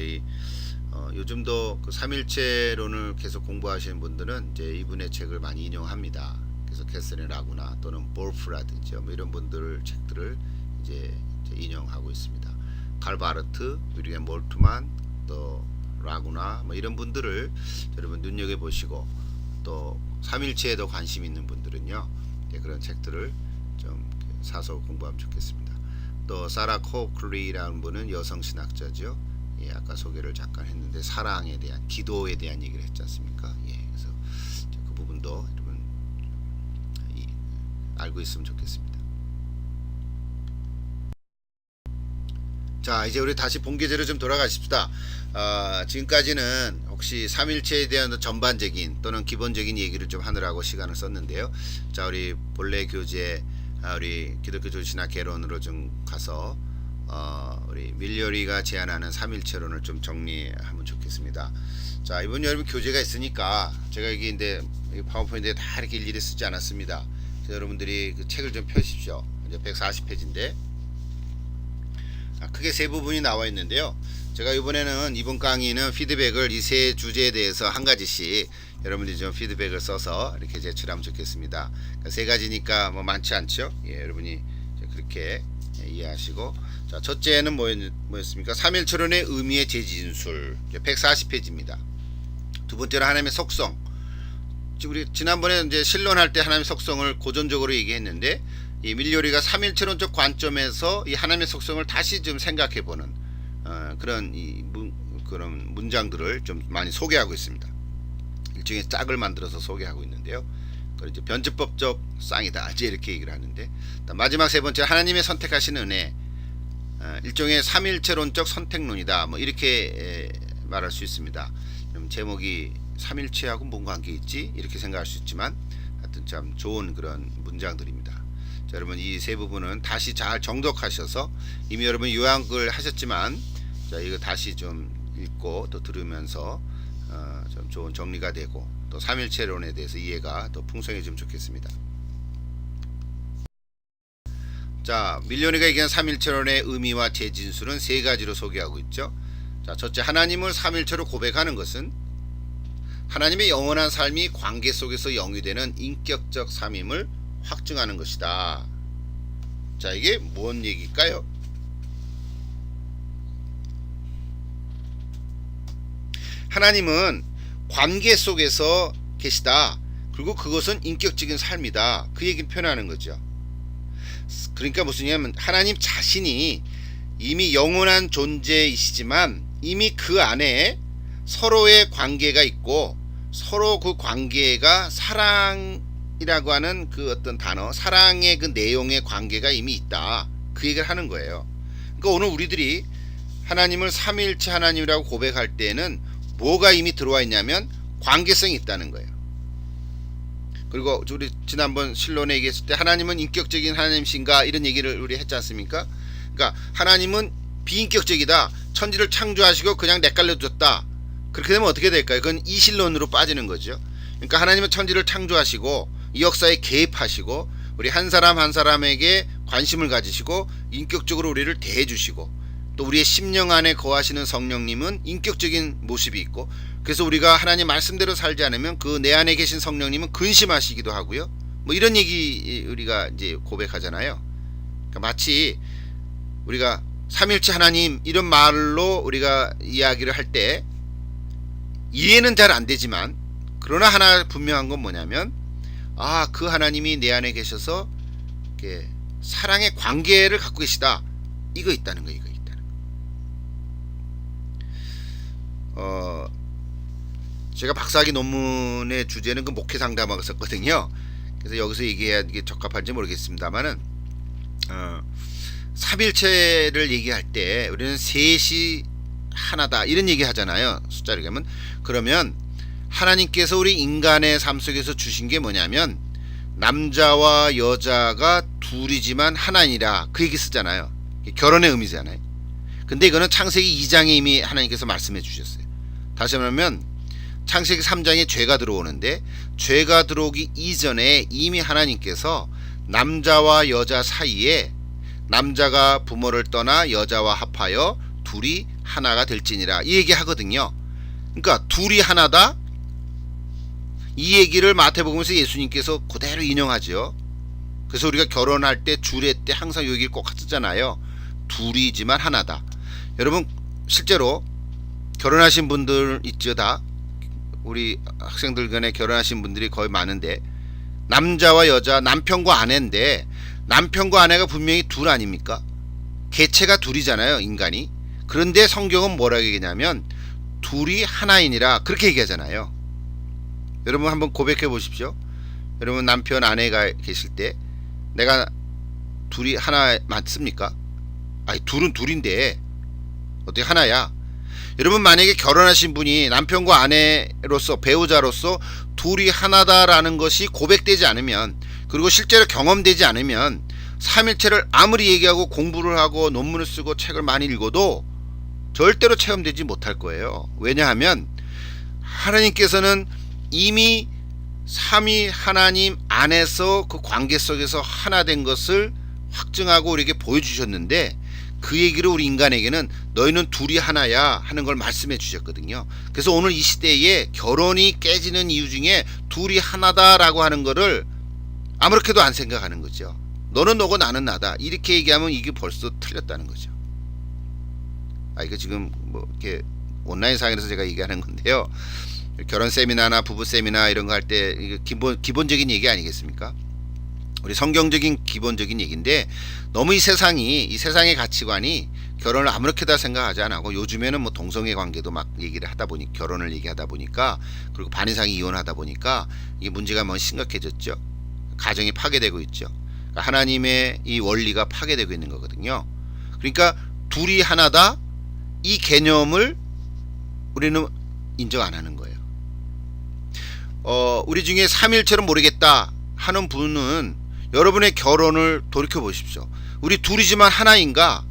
요즘도 그 삼일체론을 계속 공부하시는 분들은 이제 이분의 책을 많이 인용합니다. 그래서 캐서린 라구나 또는 볼프라든지 뭐 이런 분들 책들을 이제 인용하고 있습니다. 칼바르트, 윌리엄 몰트만, 또 라구나 뭐 이런 분들을 여러분 눈여겨 보시고 또 삼일체에 더 관심 있는 분들은요 그런 책들을 좀 사서 공부하면 좋겠습니다. 또 사라 코클리라는 분은 여성 신학자죠. 예, 아까 소개를 잠깐 했는데 사랑에 대한 기도에 대한 얘기를 했지 않습니까? 예, 그래서 그 부분도 여러분 알고 있으면 좋겠습니다. 자, 이제 우리 다시 본계제로 좀 돌아가십시다. 지금까지는 혹시 삼일체에 대한 전반적인 또는 기본적인 얘기를 좀 하느라고 시간을 썼는데요. 자, 우리 본래 교재 우리 기독교 조신학 개론으로 좀 가서 우리 밀려리가 제안하는 삼일체론을 좀 정리하면 좋겠습니다. 자, 이번 여러분 교재가 있으니까 제가 여기 이제 파워포인트에 다 이렇게 일일이 쓰지 않았습니다. 여러분들이 그 책을 좀 펴십시오. 이제 140페이지인데 크게 세 부분이 나와 있는데요. 제가 이번에는 이번 강의는 피드백을 이 세 주제에 대해서 한 가지씩 여러분들이 좀 피드백을 써서 이렇게 제출하면 좋겠습니다. 그러니까 세 가지니까 뭐 많지 않죠? 예, 여러분이 그렇게 이해하시고 자, 첫째는 뭐였습니까? 삼일체론의 의미의 재진술 140페이지입니다. 두 번째는 하나님의 속성. 우리 지난번에 이제 신론할 때 하나님의 속성을 고전적으로 얘기했는데 이 밀요리가 삼일체론적 관점에서 이 하나님의 속성을 다시 좀 생각해보는 그런 그런 문장들을 좀 많이 소개하고 있습니다. 일종의 짝을 만들어서 소개하고 있는데요. 그걸 이제 변증법적 쌍이다 이제 이렇게 얘기를 하는데 마지막 세 번째 하나님의 선택하신 은혜 일종의 삼일체론적 선택론이다 뭐 이렇게 말할 수 있습니다. 제목이 삼일체하고 뭔 관계 있지 이렇게 생각할 수 있지만 하여튼 참 좋은 그런 문장들입니다. 자, 여러분 이 세 부분은 다시 잘 정독하셔서 이미 여러분 요약을 하셨지만 자, 이거 다시 좀 읽고 또 들으면서 좀 좋은 정리가 되고 또 삼일체론에 대해서 이해가 더 풍성해지면 좋겠습니다. 자, 밀려니가 얘기한 삼일체론의 의미와 재진술은 세 가지로 소개하고 있죠. 자, 첫째 하나님을 삼일체로 고백하는 것은 하나님의 영원한 삶이 관계 속에서 영위되는 인격적 삼임을 확증하는 것이다. 자, 이게 뭔 얘기일까요? 하나님은 관계 속에서 계시다. 그리고 그것은 인격적인 삶이다. 그 얘기를 표현하는 거죠. 그러니까 무슨 얘기냐면 하나님 자신이 이미 영원한 존재이시지만 이미 그 안에 서로의 관계가 있고 서로 그 관계가 사랑이라고 하는 그 어떤 단어 사랑의 그 내용의 관계가 이미 있다. 그 얘기를 하는 거예요. 그러니까 오늘 우리들이 하나님을 삼위일체 하나님이라고 고백할 때는 뭐가 이미 들어와 있냐면 관계성이 있다는 거예요. 그리고 우리 지난번 신론에 얘기했을 때 하나님은 인격적인 하나님이신가 이런 얘기를 우리 했지 않습니까? 그러니까 하나님은 비인격적이다. 천지를 창조하시고 그냥 내깔려뒀다. 그렇게 되면 어떻게 될까요? 그건 이신론으로 빠지는 거죠. 그러니까 하나님은 천지를 창조하시고 이 역사에 개입하시고 우리 한 사람 한 사람에게 관심을 가지시고 인격적으로 우리를 대해 주시고 또 우리의 심령 안에 거하시는 성령님은 인격적인 모습이 있고 그래서 우리가 하나님 말씀대로 살지 않으면 그 내 안에 계신 성령님은 근심하시기도 하고요. 뭐 이런 얘기 우리가 이제 고백하잖아요. 그러니까 마치 우리가 삼일체 하나님 이런 말로 우리가 이야기를 할 때 이해는 잘 안 되지만, 그러나 하나 분명한 건 뭐냐면, 그 하나님이 내 안에 계셔서 이렇게 사랑의 관계를 갖고 계시다, 이거 있다는 거. 이거 있다는 거. 제가 박사학위 논문의 주제는 그 목회 상담하고 썼거든요. 그래서 여기서 얘기해야 이게 적합한지 모르겠습니다만은, 삼일체를 얘기할 때 우리는 셋이 하나다 이런 얘기 하잖아요. 숫자를 얘기하면. 그러면 하나님께서 우리 인간의 삶 속에서 주신 게 뭐냐면, 남자와 여자가 둘이지만 하나니라, 그 얘기 쓰잖아요. 결혼의 의미잖아요. 근데 이거는 창세기 2장에 이미 하나님께서 말씀해 주셨어요. 다시 말하면 창세기 3장에 죄가 들어오는데, 죄가 들어오기 이전에 이미 하나님께서 남자와 여자 사이에, 남자가 부모를 떠나 여자와 합하여 둘이 하나가 될지니라, 이 얘기 하거든요. 그러니까 둘이 하나다, 이 얘기를 마태복음에서 예수님께서 그대로 인용하죠. 그래서 우리가 결혼할 때 주례 때 항상 이 얘기를 꼭 쓰잖아요. 둘이지만 하나다. 여러분 실제로 결혼하신 분들 있죠. 다 우리 학생들 간에 결혼하신 분들이 거의 많은데, 남자와 여자, 남편과 아내인데, 남편과 아내가 분명히 둘 아닙니까? 개체가 둘이잖아요, 인간이. 그런데 성경은 뭐라고 얘기하냐면 둘이 하나이니라, 그렇게 얘기하잖아요. 여러분 한번 고백해 보십시오. 여러분 남편 아내가 계실 때 내가 둘이 하나 맞습니까? 아니 둘은 둘인데 어떻게 하나야? 여러분 만약에 결혼하신 분이 남편과 아내로서, 배우자로서 둘이 하나다라는 것이 고백되지 않으면, 그리고 실제로 경험되지 않으면, 삼일체를 아무리 얘기하고 공부를 하고 논문을 쓰고 책을 많이 읽어도 절대로 체험되지 못할 거예요. 왜냐하면 하나님께서는 이미 삼위 하나님 안에서 그 관계 속에서 하나 된 것을 확증하고 우리에게 보여주셨는데, 그 얘기를 우리 인간에게는 너희는 둘이 하나야 하는 걸 말씀해 주셨거든요. 그래서 오늘 이 시대에 결혼이 깨지는 이유 중에 둘이 하나다라고 하는 거를 아무렇게도 안 생각하는 거죠. 너는 너고 나는 나다, 이렇게 얘기하면 이게 벌써 틀렸다는 거죠. 이거 지금 뭐 이렇게 온라인 상에서 제가 얘기하는 건데요. 결혼 세미나나 부부 세미나 이런 거 할 때 기본적인 얘기 아니겠습니까? 우리 성경적인 기본적인 얘기인데, 너무 이 세상의 가치관이 결혼을 아무렇게나 생각하지 않고, 요즘에는 뭐 동성애 관계도 막 얘기를 하다 보니, 결혼을 얘기하다 보니까, 그리고 반 이상이 이혼하다 보니까 이게 문제가 뭐 심각해졌죠. 가정이 파괴되고 있죠. 그러니까 하나님의 이 원리가 파괴되고 있는 거거든요. 그러니까 둘이 하나다, 이 개념을 우리는 인정 안 하는 거예요. 우리 중에 삼일체로 모르겠다 하는 분은 여러분의 결혼을 돌이켜 보십시오. 우리 둘이지만 하나인가?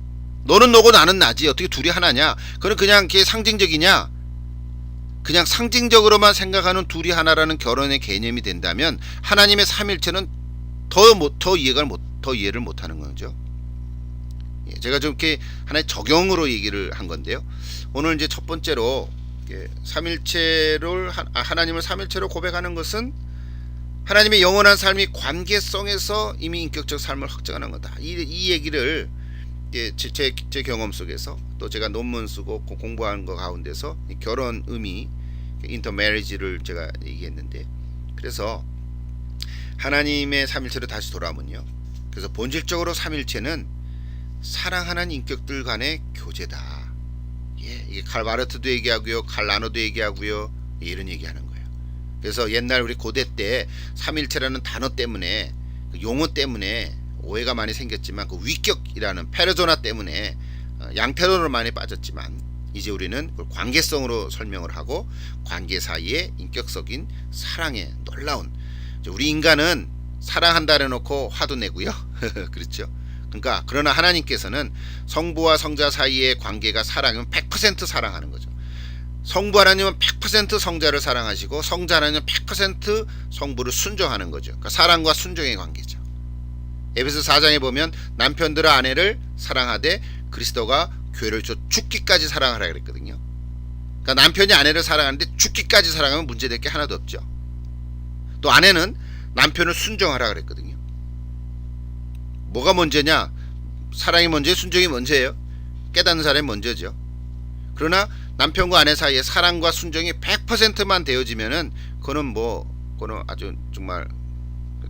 너는 너고 나는 나지, 어떻게 둘이 하나냐? 그건 그냥 그게 상징적이냐? 그냥 상징적으로만 생각하는 둘이 하나라는 결혼의 개념이 된다면, 하나님의 삼일체는 더 이해를 못하는 거죠. 제가 좀 이렇게 하나의 적용으로 얘기를 한 건데요. 오늘 이제 첫 번째로 삼일체를, 하나님을 삼일체로 고백하는 것은 하나님의 영원한 삶이 관계성에서 이미 인격적 삶을 확증하는 거다. 이 얘기를 제 경험 속에서, 또 제가 논문 쓰고 공부하는 거 가운데서 결혼 의미, 인터메리지를 제가 얘기했는데, 그래서 하나님의 삼일체로 다시 돌아오면요, 그래서 본질적으로 삼일체는 사랑하는 인격들 간의 교제다. 이게 칼 바르트도 얘기하고요, 칼 라노도 얘기하고요, 이런 얘기하는 거예요. 그래서 옛날 우리 고대 때 삼일체라는 단어 때문에, 용어 때문에 오해가 많이 생겼지만, 그 위격이라는 페르소나 때문에 양태론으로 많이 빠졌지만, 이제 우리는 그걸 관계성으로 설명을 하고, 관계 사이에 인격적인 사랑의 놀라운, 우리 인간은 사랑한다 해놓고 화도 내고요. 그렇죠. 그러니까 그러나 하나님께서는 성부와 성자 사이의 관계가 사랑이면 100% 사랑하는 거죠. 성부 하나님은 100% 성자를 사랑하시고, 성자 하나님은 100% 성부를 순종하는 거죠. 그러니까 사랑과 순종의 관계죠. 에베소 4장에 보면 남편들과 아내를 사랑하되 그리스도가 교회를 죽기까지 사랑하라 그랬거든요. 그러니까 남편이 아내를 사랑하는데 죽기까지 사랑하면 문제될 게 하나도 없죠. 또 아내는 남편을 순종하라 그랬거든요. 뭐가 문제냐? 사랑이 먼저예요, 순종이 먼저예요? 깨닫는 사람이 먼저죠. 그러나 남편과 아내 사이에 사랑과 순종이 100%만 되어지면은 그거는 아주 정말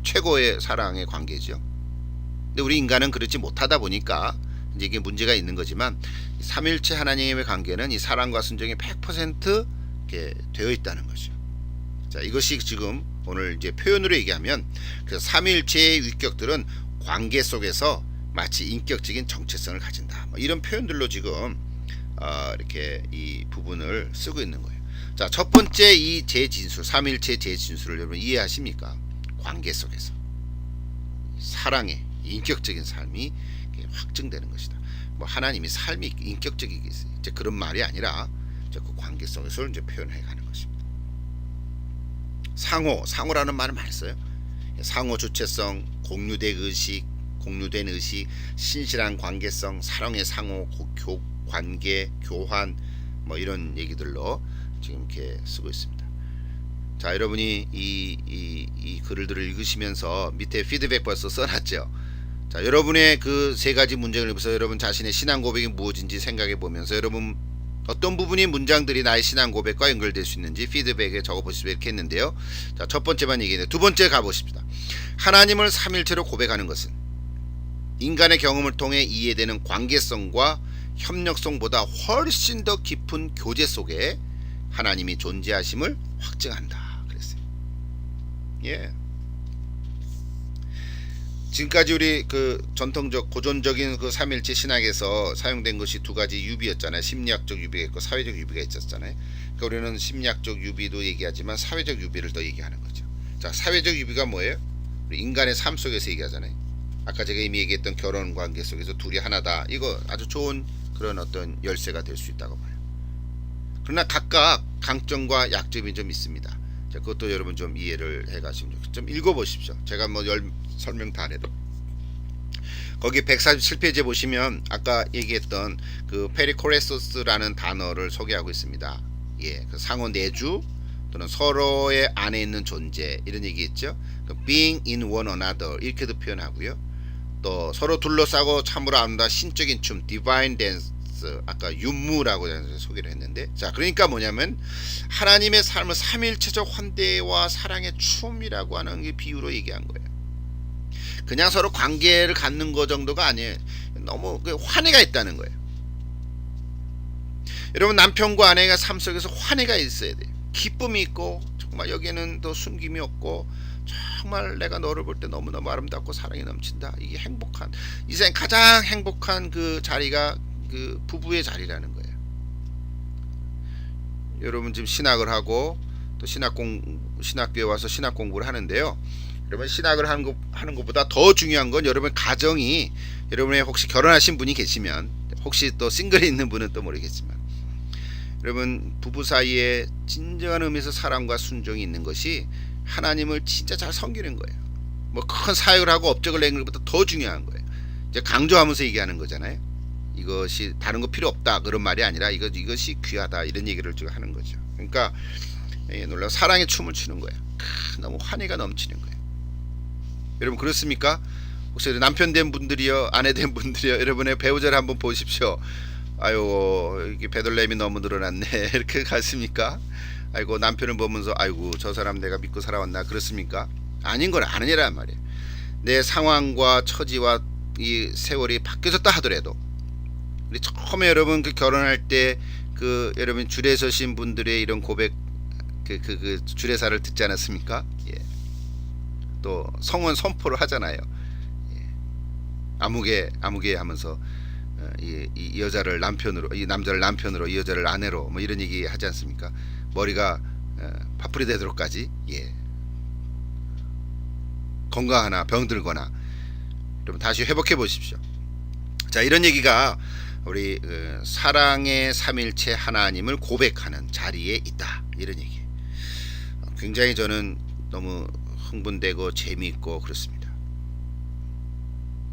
최고의 사랑의 관계죠. 근데 우리 인간은 그렇지 못하다 보니까 이제 이게 문제가 있는 거지만, 삼일체 하나님의 관계는 이 사랑과 순종이 100% 이렇게 되어 있다는 거죠. 자, 이것이 지금 오늘 이제 표현으로 얘기하면, 그 삼일체의 위격들은 관계 속에서 마치 인격적인 정체성을 가진다. 뭐 이런 표현들로 지금 이렇게 이 부분을 쓰고 있는 거예요. 자, 첫 번째 이 재진술, 삼일체 재진술을 여러분 이해하십니까? 관계 속에서 사랑의 인격적인 삶이 확증되는 것이다. 뭐 하나님이 삶이 인격적이겠어요. 이제 그런 말이 아니라 이제 그 관계 속에서 이제 표현해 가는 것입니다. 상호라는 말을 많이 써요. 상호 주체성, 공유된 의식, 신실한 관계성, 사랑의 상호, 관계, 교환, 뭐 이런 얘기들로 지금 이렇게 쓰고 있습니다. 자, 여러분이 이 글들을 읽으시면서 밑에 피드백 벌써 써놨죠. 자, 여러분의 그 세 가지 문장을 읽으면서 여러분 자신의 신앙 고백이 무엇인지 생각해 보면서, 여러분 어떤 부분이 문장들이 나의 신앙 고백과 연결될 수 있는지 피드백에 적어보시면 이렇게 했는데요. 자, 첫 번째만 얘기했는데 두 번째 가보십시다. 하나님을 삼일체로 고백하는 것은 인간의 경험을 통해 이해되는 관계성과 협력성보다 훨씬 더 깊은 교제 속에 하나님이 존재하심을 확증한다 그랬어요. 예. 지금까지 우리 그 전통적 고전적인 그 삼일체 신학에서 사용된 것이 두 가지 유비였잖아요. 심리학적 유비가 있고 사회적 유비가 있었잖아요. 그러니까 우리는 심리학적 유비도 얘기하지만 사회적 유비를 더 얘기하는 거죠. 자, 사회적 유비가 뭐예요? 우리 인간의 삶 속에서 얘기하잖아요. 아까 제가 이미 얘기했던 결혼 관계 속에서 둘이 하나다. 이거 아주 좋은 그런 어떤 열쇠가 될 수 있다고 봐요. 그러나 각각 강점과 약점이 좀 있습니다. 자, 그것도 여러분 좀 이해를 해가시면 좀 읽어보십시오. 제가 뭐 설명 다 안 해도 거기 147페이지에 보시면 아까 얘기했던 그 페리코레소스라는 단어를 소개하고 있습니다. 예, 그 상호 내주 또는 서로의 안에 있는 존재, 이런 얘기했죠. 그 being in one another 이렇게도 표현하고요. 또 서로 둘러싸고 참으로 아름다운 신적인 춤 divine dance, 아까 윤무라고 소개를 했는데, 자, 그러니까 뭐냐면 하나님의 삶을 삼일체적 환대와 사랑의 춤이라고 하는 게 비유로 얘기한 거예요. 그냥 서로 관계를 갖는 거 정도가 아니에요. 너무 환희가 있다는 거예요. 여러분, 남편과 아내가 삶 속에서 환희가 있어야 돼요. 기쁨이 있고, 정말 여기에는 더 숨김이 없고, 정말 내가 너를 볼 때 너무너무 아름답고 사랑이 넘친다. 이게 행복한, 이 세상 가장 행복한 그 자리가 그 부부의 자리라는 거예요. 여러분 지금 신학을 하고 또 신학교에 와서 신학 공부를 하는데요. 여러분 신학을 하는 것보다 더 중요한 건 여러분 가정이, 여러분의 혹시 결혼하신 분이 계시면, 혹시 또 싱글에 있는 분은 또 모르겠지만, 여러분 부부 사이에 진정한 의미에서 사랑과 순종이 있는 것이 하나님을 진짜 잘 섬기는 거예요. 뭐 큰 사역을 하고 업적을 내는 것보다 더 중요한 거예요. 이제 강조하면서 얘기하는 거잖아요. 이것이 다른 거 필요 없다 그런 말이 아니라 이것이 귀하다 이런 얘기를 지금 하는 거죠. 그러니까 놀라운 사랑의 춤을 추는 거예요. 너무 환희가 넘치는 거예요. 여러분 그렇습니까? 혹시 남편 된 분들이요, 아내 된 분들이요, 여러분의 배우자를 한번 보십시오. 아유, 이게 베들레헴이 너무 늘어났네 이렇게 갔습니까? 아이고, 남편을 보면서 아이고 저 사람 내가 믿고 살아왔나 그렇습니까? 아닌 걸 아느냐란 말이에요. 내 상황과 처지와 이 세월이 바뀌어졌다 하더라도, 우리 처음에 여러분 그 결혼할 때 그 여러분 줄에 서신 분들의 이런 고백, 그 주례사를 듣지 않았습니까? 예. 또 성원 선포를 하잖아요. 예. 아무개 하면서 이 여자를 남편으로, 이 남자를 남편으로, 이 여자를 아내로, 뭐 이런 얘기 하지 않습니까? 머리가 파풀이 되도록까지, 예. 건강하나 병들거나, 여러분 다시 회복해 보십시오. 자, 이런 얘기가 우리 사랑의 삼일체 하나님을 고백하는 자리에 있다, 이런 얘기. 굉장히 저는 너무 흥분되고 재미있고 그렇습니다.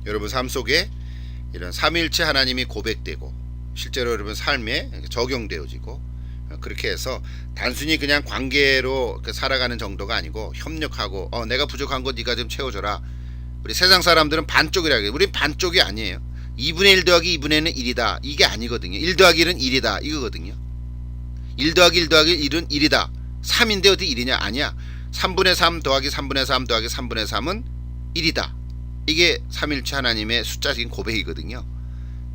여러분 삶 속에 이런 삼일체 하나님이 고백되고 실제로 여러분 삶에 적용되어지고, 그렇게 해서 단순히 그냥 관계로 살아가는 정도가 아니고 협력하고, 내가 부족한 거 네가 좀 채워줘라. 우리 세상 사람들은 반쪽이라고 해요. 우린 반쪽이 아니에요. 2분의 1 더하기 2분의 1은 1이다. 이게 아니거든요. 1 더하기 1은 1이다. 이거거든요. 1 더하기 1 더하기 1은 1이다. 3인데 어디 1이냐? 아니야. 3분의 3 더하기 3분의 3 더하기 3분의 3은 1이다. 이게 삼일체 하나님의 숫자적인 고백이거든요.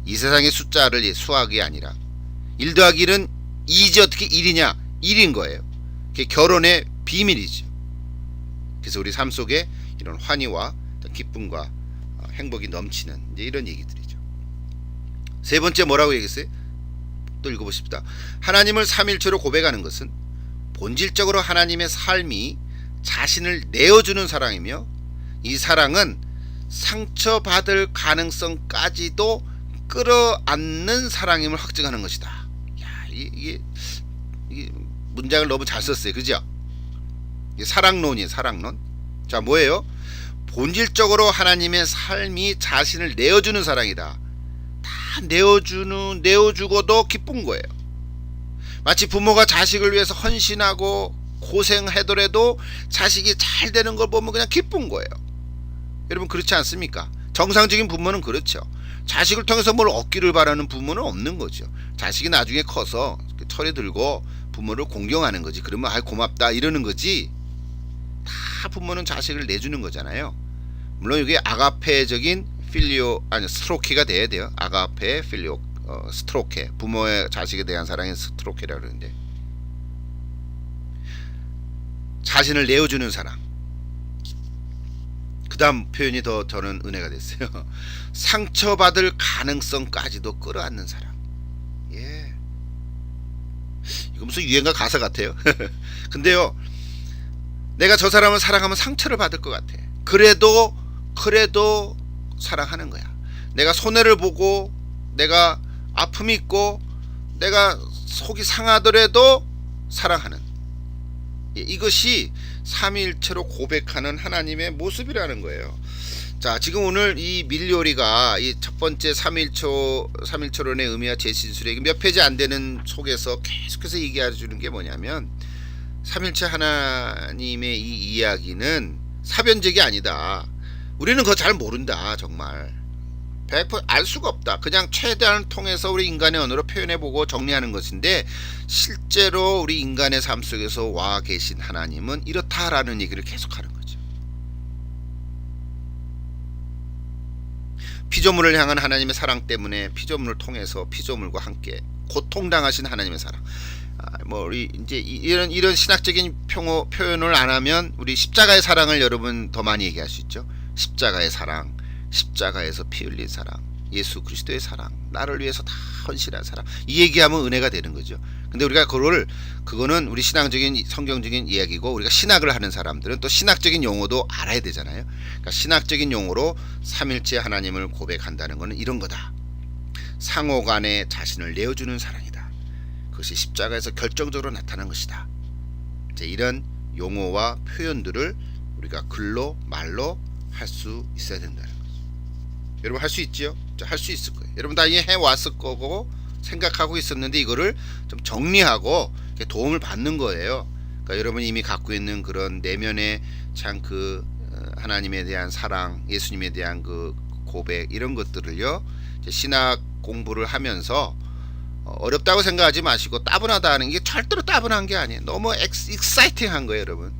이 세상의 숫자를 수학이 아니라 1 더하기 1은 2지 어떻게 1이냐? 1인 거예요. 그게 결혼의 비밀이죠. 그래서 우리 삶 속에 이런 환희와 기쁨과 행복이 넘치는 이제 이런 얘기들이죠. 세 번째 뭐라고 얘기했어요? 또 읽어보십시다. 하나님을 삼일체로 고백하는 것은 본질적으로 하나님의 삶이 자신을 내어주는 사랑이며 이 사랑은 상처받을 가능성까지도 끌어안는 사랑임을 확증하는 것이다. 야, 이게 문장을 너무 잘 썼어요. 그죠? 사랑론이에요. 사랑론. 자, 뭐예요? 본질적으로 하나님의 삶이 자신을 내어주는 사랑이다. 다 내어주고도 기쁜 거예요. 마치 부모가 자식을 위해서 헌신하고 고생하더라도 자식이 잘 되는 걸 보면 그냥 기쁜 거예요. 여러분 그렇지 않습니까? 정상적인 부모는 그렇죠. 자식을 통해서 뭘 얻기를 바라는 부모는 없는 거죠. 자식이 나중에 커서 철이 들고 부모를 공경하는 거지. 그러면 아 고맙다 이러는 거지. 다 부모는 자식을 내주는 거잖아요. 물론 이게 아가페적인 필리오 아니 스트로케가 돼야 돼요. 아가페 필리오 스트로케 부모의 자식에 대한 사랑이 스트로케라고 그러는데 자신을 내어주는 사랑. 그 다음 표현이 더 저는 은혜가 됐어요. 상처받을 가능성까지도 끌어안는 사랑. 예. 이거 무슨 유행가 가사 같아요. 근데요 내가 저 사람을 사랑하면 상처를 받을 것 같아. 그래도 사랑하는 거야. 내가 손해를 보고 내가 아픔이 있고 내가 속이 상하더라도 사랑하는, 이것이 삼위일체로 고백하는 하나님의 모습이라는 거예요. 자, 지금 오늘 이 밀요리가 이 첫 번째 삼일초론의 의미와 제신술의 몇 페이지 안 되는 속에서 계속해서 얘기해 주는 게 뭐냐면 삼일체 하나님의 이 이야기는 사변적이 아니다. 우리는 그거 잘 모른다. 정말 100% 알 수가 없다. 그냥 최대한 통해서 우리 인간의 언어로 표현해보고 정리하는 것인데 실제로 우리 인간의 삶 속에서 와 계신 하나님은 이렇다라는 얘기를 계속하는 거죠. 피조물을 향한 하나님의 사랑 때문에 피조물을 통해서 피조물과 함께 고통당하신 하나님의 사랑. 우리 이제 이런 신학적인 표현을 안 하면 우리 십자가의 사랑을 여러분 더 많이 얘기할 수 있죠. 십자가의 사랑, 십자가에서 피 흘린 사랑, 예수 그리스도의 사랑, 나를 위해서 다 헌신한 사랑. 이 얘기하면 은혜가 되는 거죠. 근데 우리가 그거는 우리 신앙적인 성경적인 이야기고 우리가 신학을 하는 사람들은 또 신학적인 용어도 알아야 되잖아요. 그러니까 신학적인 용어로 삼일체 하나님을 고백한다는 것은 이런 거다. 상호간에 자신을 내어주는 사랑이다. 그것이 십자가에서 결정적으로 나타난 것이다. 이제 이런 용어와 표현들을 우리가 글로 말로 할 수 있어야 된다는 거죠. 여러분 할 수 있지요? 할 수 있을 거예요. 여러분 다 이해 왔을 거고 생각하고 있었는데 이거를 좀 정리하고 도움을 받는 거예요. 그러니까 여러분이 이미 갖고 있는 그런 내면의 참 그 하나님에 대한 사랑, 예수님에 대한 그 고백 이런 것들을요 신학 공부를 하면서 어렵다고 생각하지 마시고 따분하다 하는 게 절대로 따분한 게 아니에요. 너무 익사이팅한 거예요, 여러분.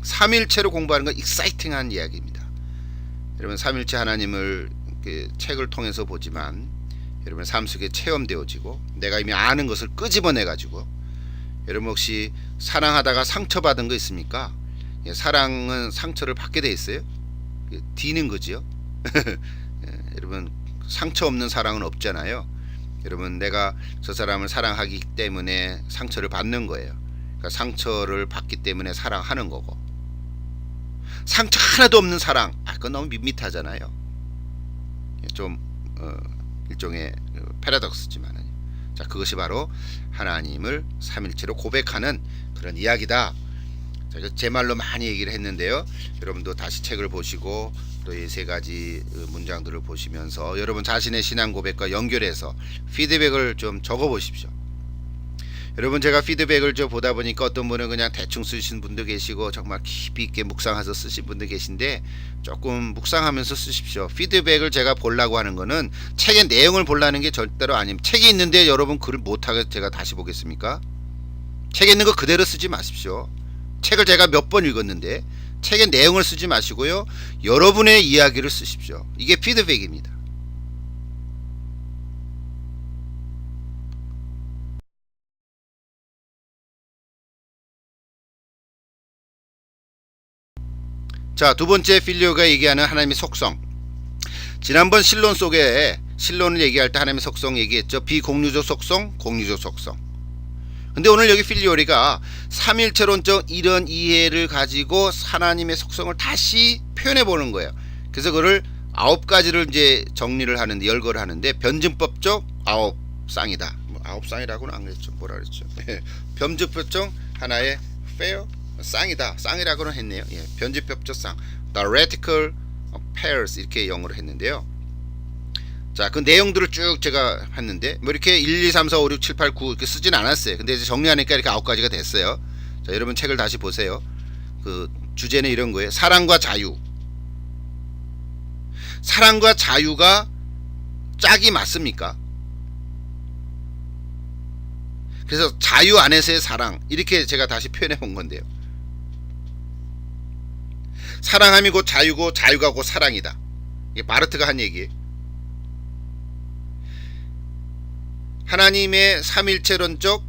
삼일체로 공부하는 건 익사이팅한 이야기입니다. 여러분 삼일체 하나님을 책을 통해서 보지만 여러분 삶 속에 체험되어지고 내가 이미 아는 것을 끄집어내 가지고 여러분 혹시 사랑하다가 상처받은 거 있습니까? 사랑은 상처를 받게 돼 있어요. 디는 거지요. 여러분 상처 없는 사랑은 없잖아요. 여러분 내가 저 사람을 사랑하기 때문에 상처를 받는 거예요. 그러니까 상처를 받기 때문에 사랑하는 거고 상처 하나도 없는 사랑, 그건 너무 밋밋하잖아요. 좀 일종의 패러독스지만, 자 그것이 바로 하나님을 삼일체로 고백하는 그런 이야기다. 자, 제 말로 많이 얘기를 했는데요. 여러분도 다시 책을 보시고 또 이 세 가지 문장들을 보시면서 여러분 자신의 신앙 고백과 연결해서 피드백을 좀 적어 보십시오. 여러분 제가 피드백을 좀 보다 보니까 어떤 분은 그냥 대충 쓰신 분도 계시고 정말 깊이 있게 묵상해서 쓰신 분도 계신데 조금 묵상하면서 쓰십시오. 피드백을 제가 보려고 하는 거는 책의 내용을 보려는 게 절대로 아닙니다. 책이 있는데 여러분 글을 못하게 제가 다시 보겠습니까? 책에 있는 거 그대로 쓰지 마십시오. 책을 제가 몇 번 읽었는데 책의 내용을 쓰지 마시고요. 여러분의 이야기를 쓰십시오. 이게 피드백입니다. 자, 두 번째 필리오가 얘기하는 하나님의 속성. 지난번 신론 속에 신론을 얘기할 때 하나님의 속성 얘기했죠. 비공유적 속성, 공유적 속성. 근데 오늘 여기 필리오리가 삼일체론적 이런 이해를 가지고 하나님의 속성을 다시 표현해 보는 거예요. 그래서 그걸 9가지를 이제 정리를 하는데 열거를 하는데 변증법적 9쌍이다. 뭐 9쌍이라고는 안 그랬죠. 뭐라 그랬죠? 변증법적 하나의 fair 쌍이다. 쌍이라고는 했네요. 예, 변증법적 쌍. theoretical pairs 이렇게 영어로 했는데요. 자, 그 내용들을 쭉 제가 했는데 뭐 이렇게 1, 2, 3, 4, 5, 6, 7, 8, 9 이렇게 쓰진 않았어요. 근데 이제 정리하니까 이렇게 9가지가 됐어요. 자, 여러분 책을 다시 보세요. 그 주제는 이런 거예요. 사랑과 자유. 사랑과 자유가 짝이 맞습니까? 그래서 자유 안에서의 사랑 이렇게 제가 다시 표현해 본 건데요. 사랑함이 곧 자유고 자유가 곧 사랑이다. 이게 마르트가 한 얘기예요. 하나님의 삼일체론적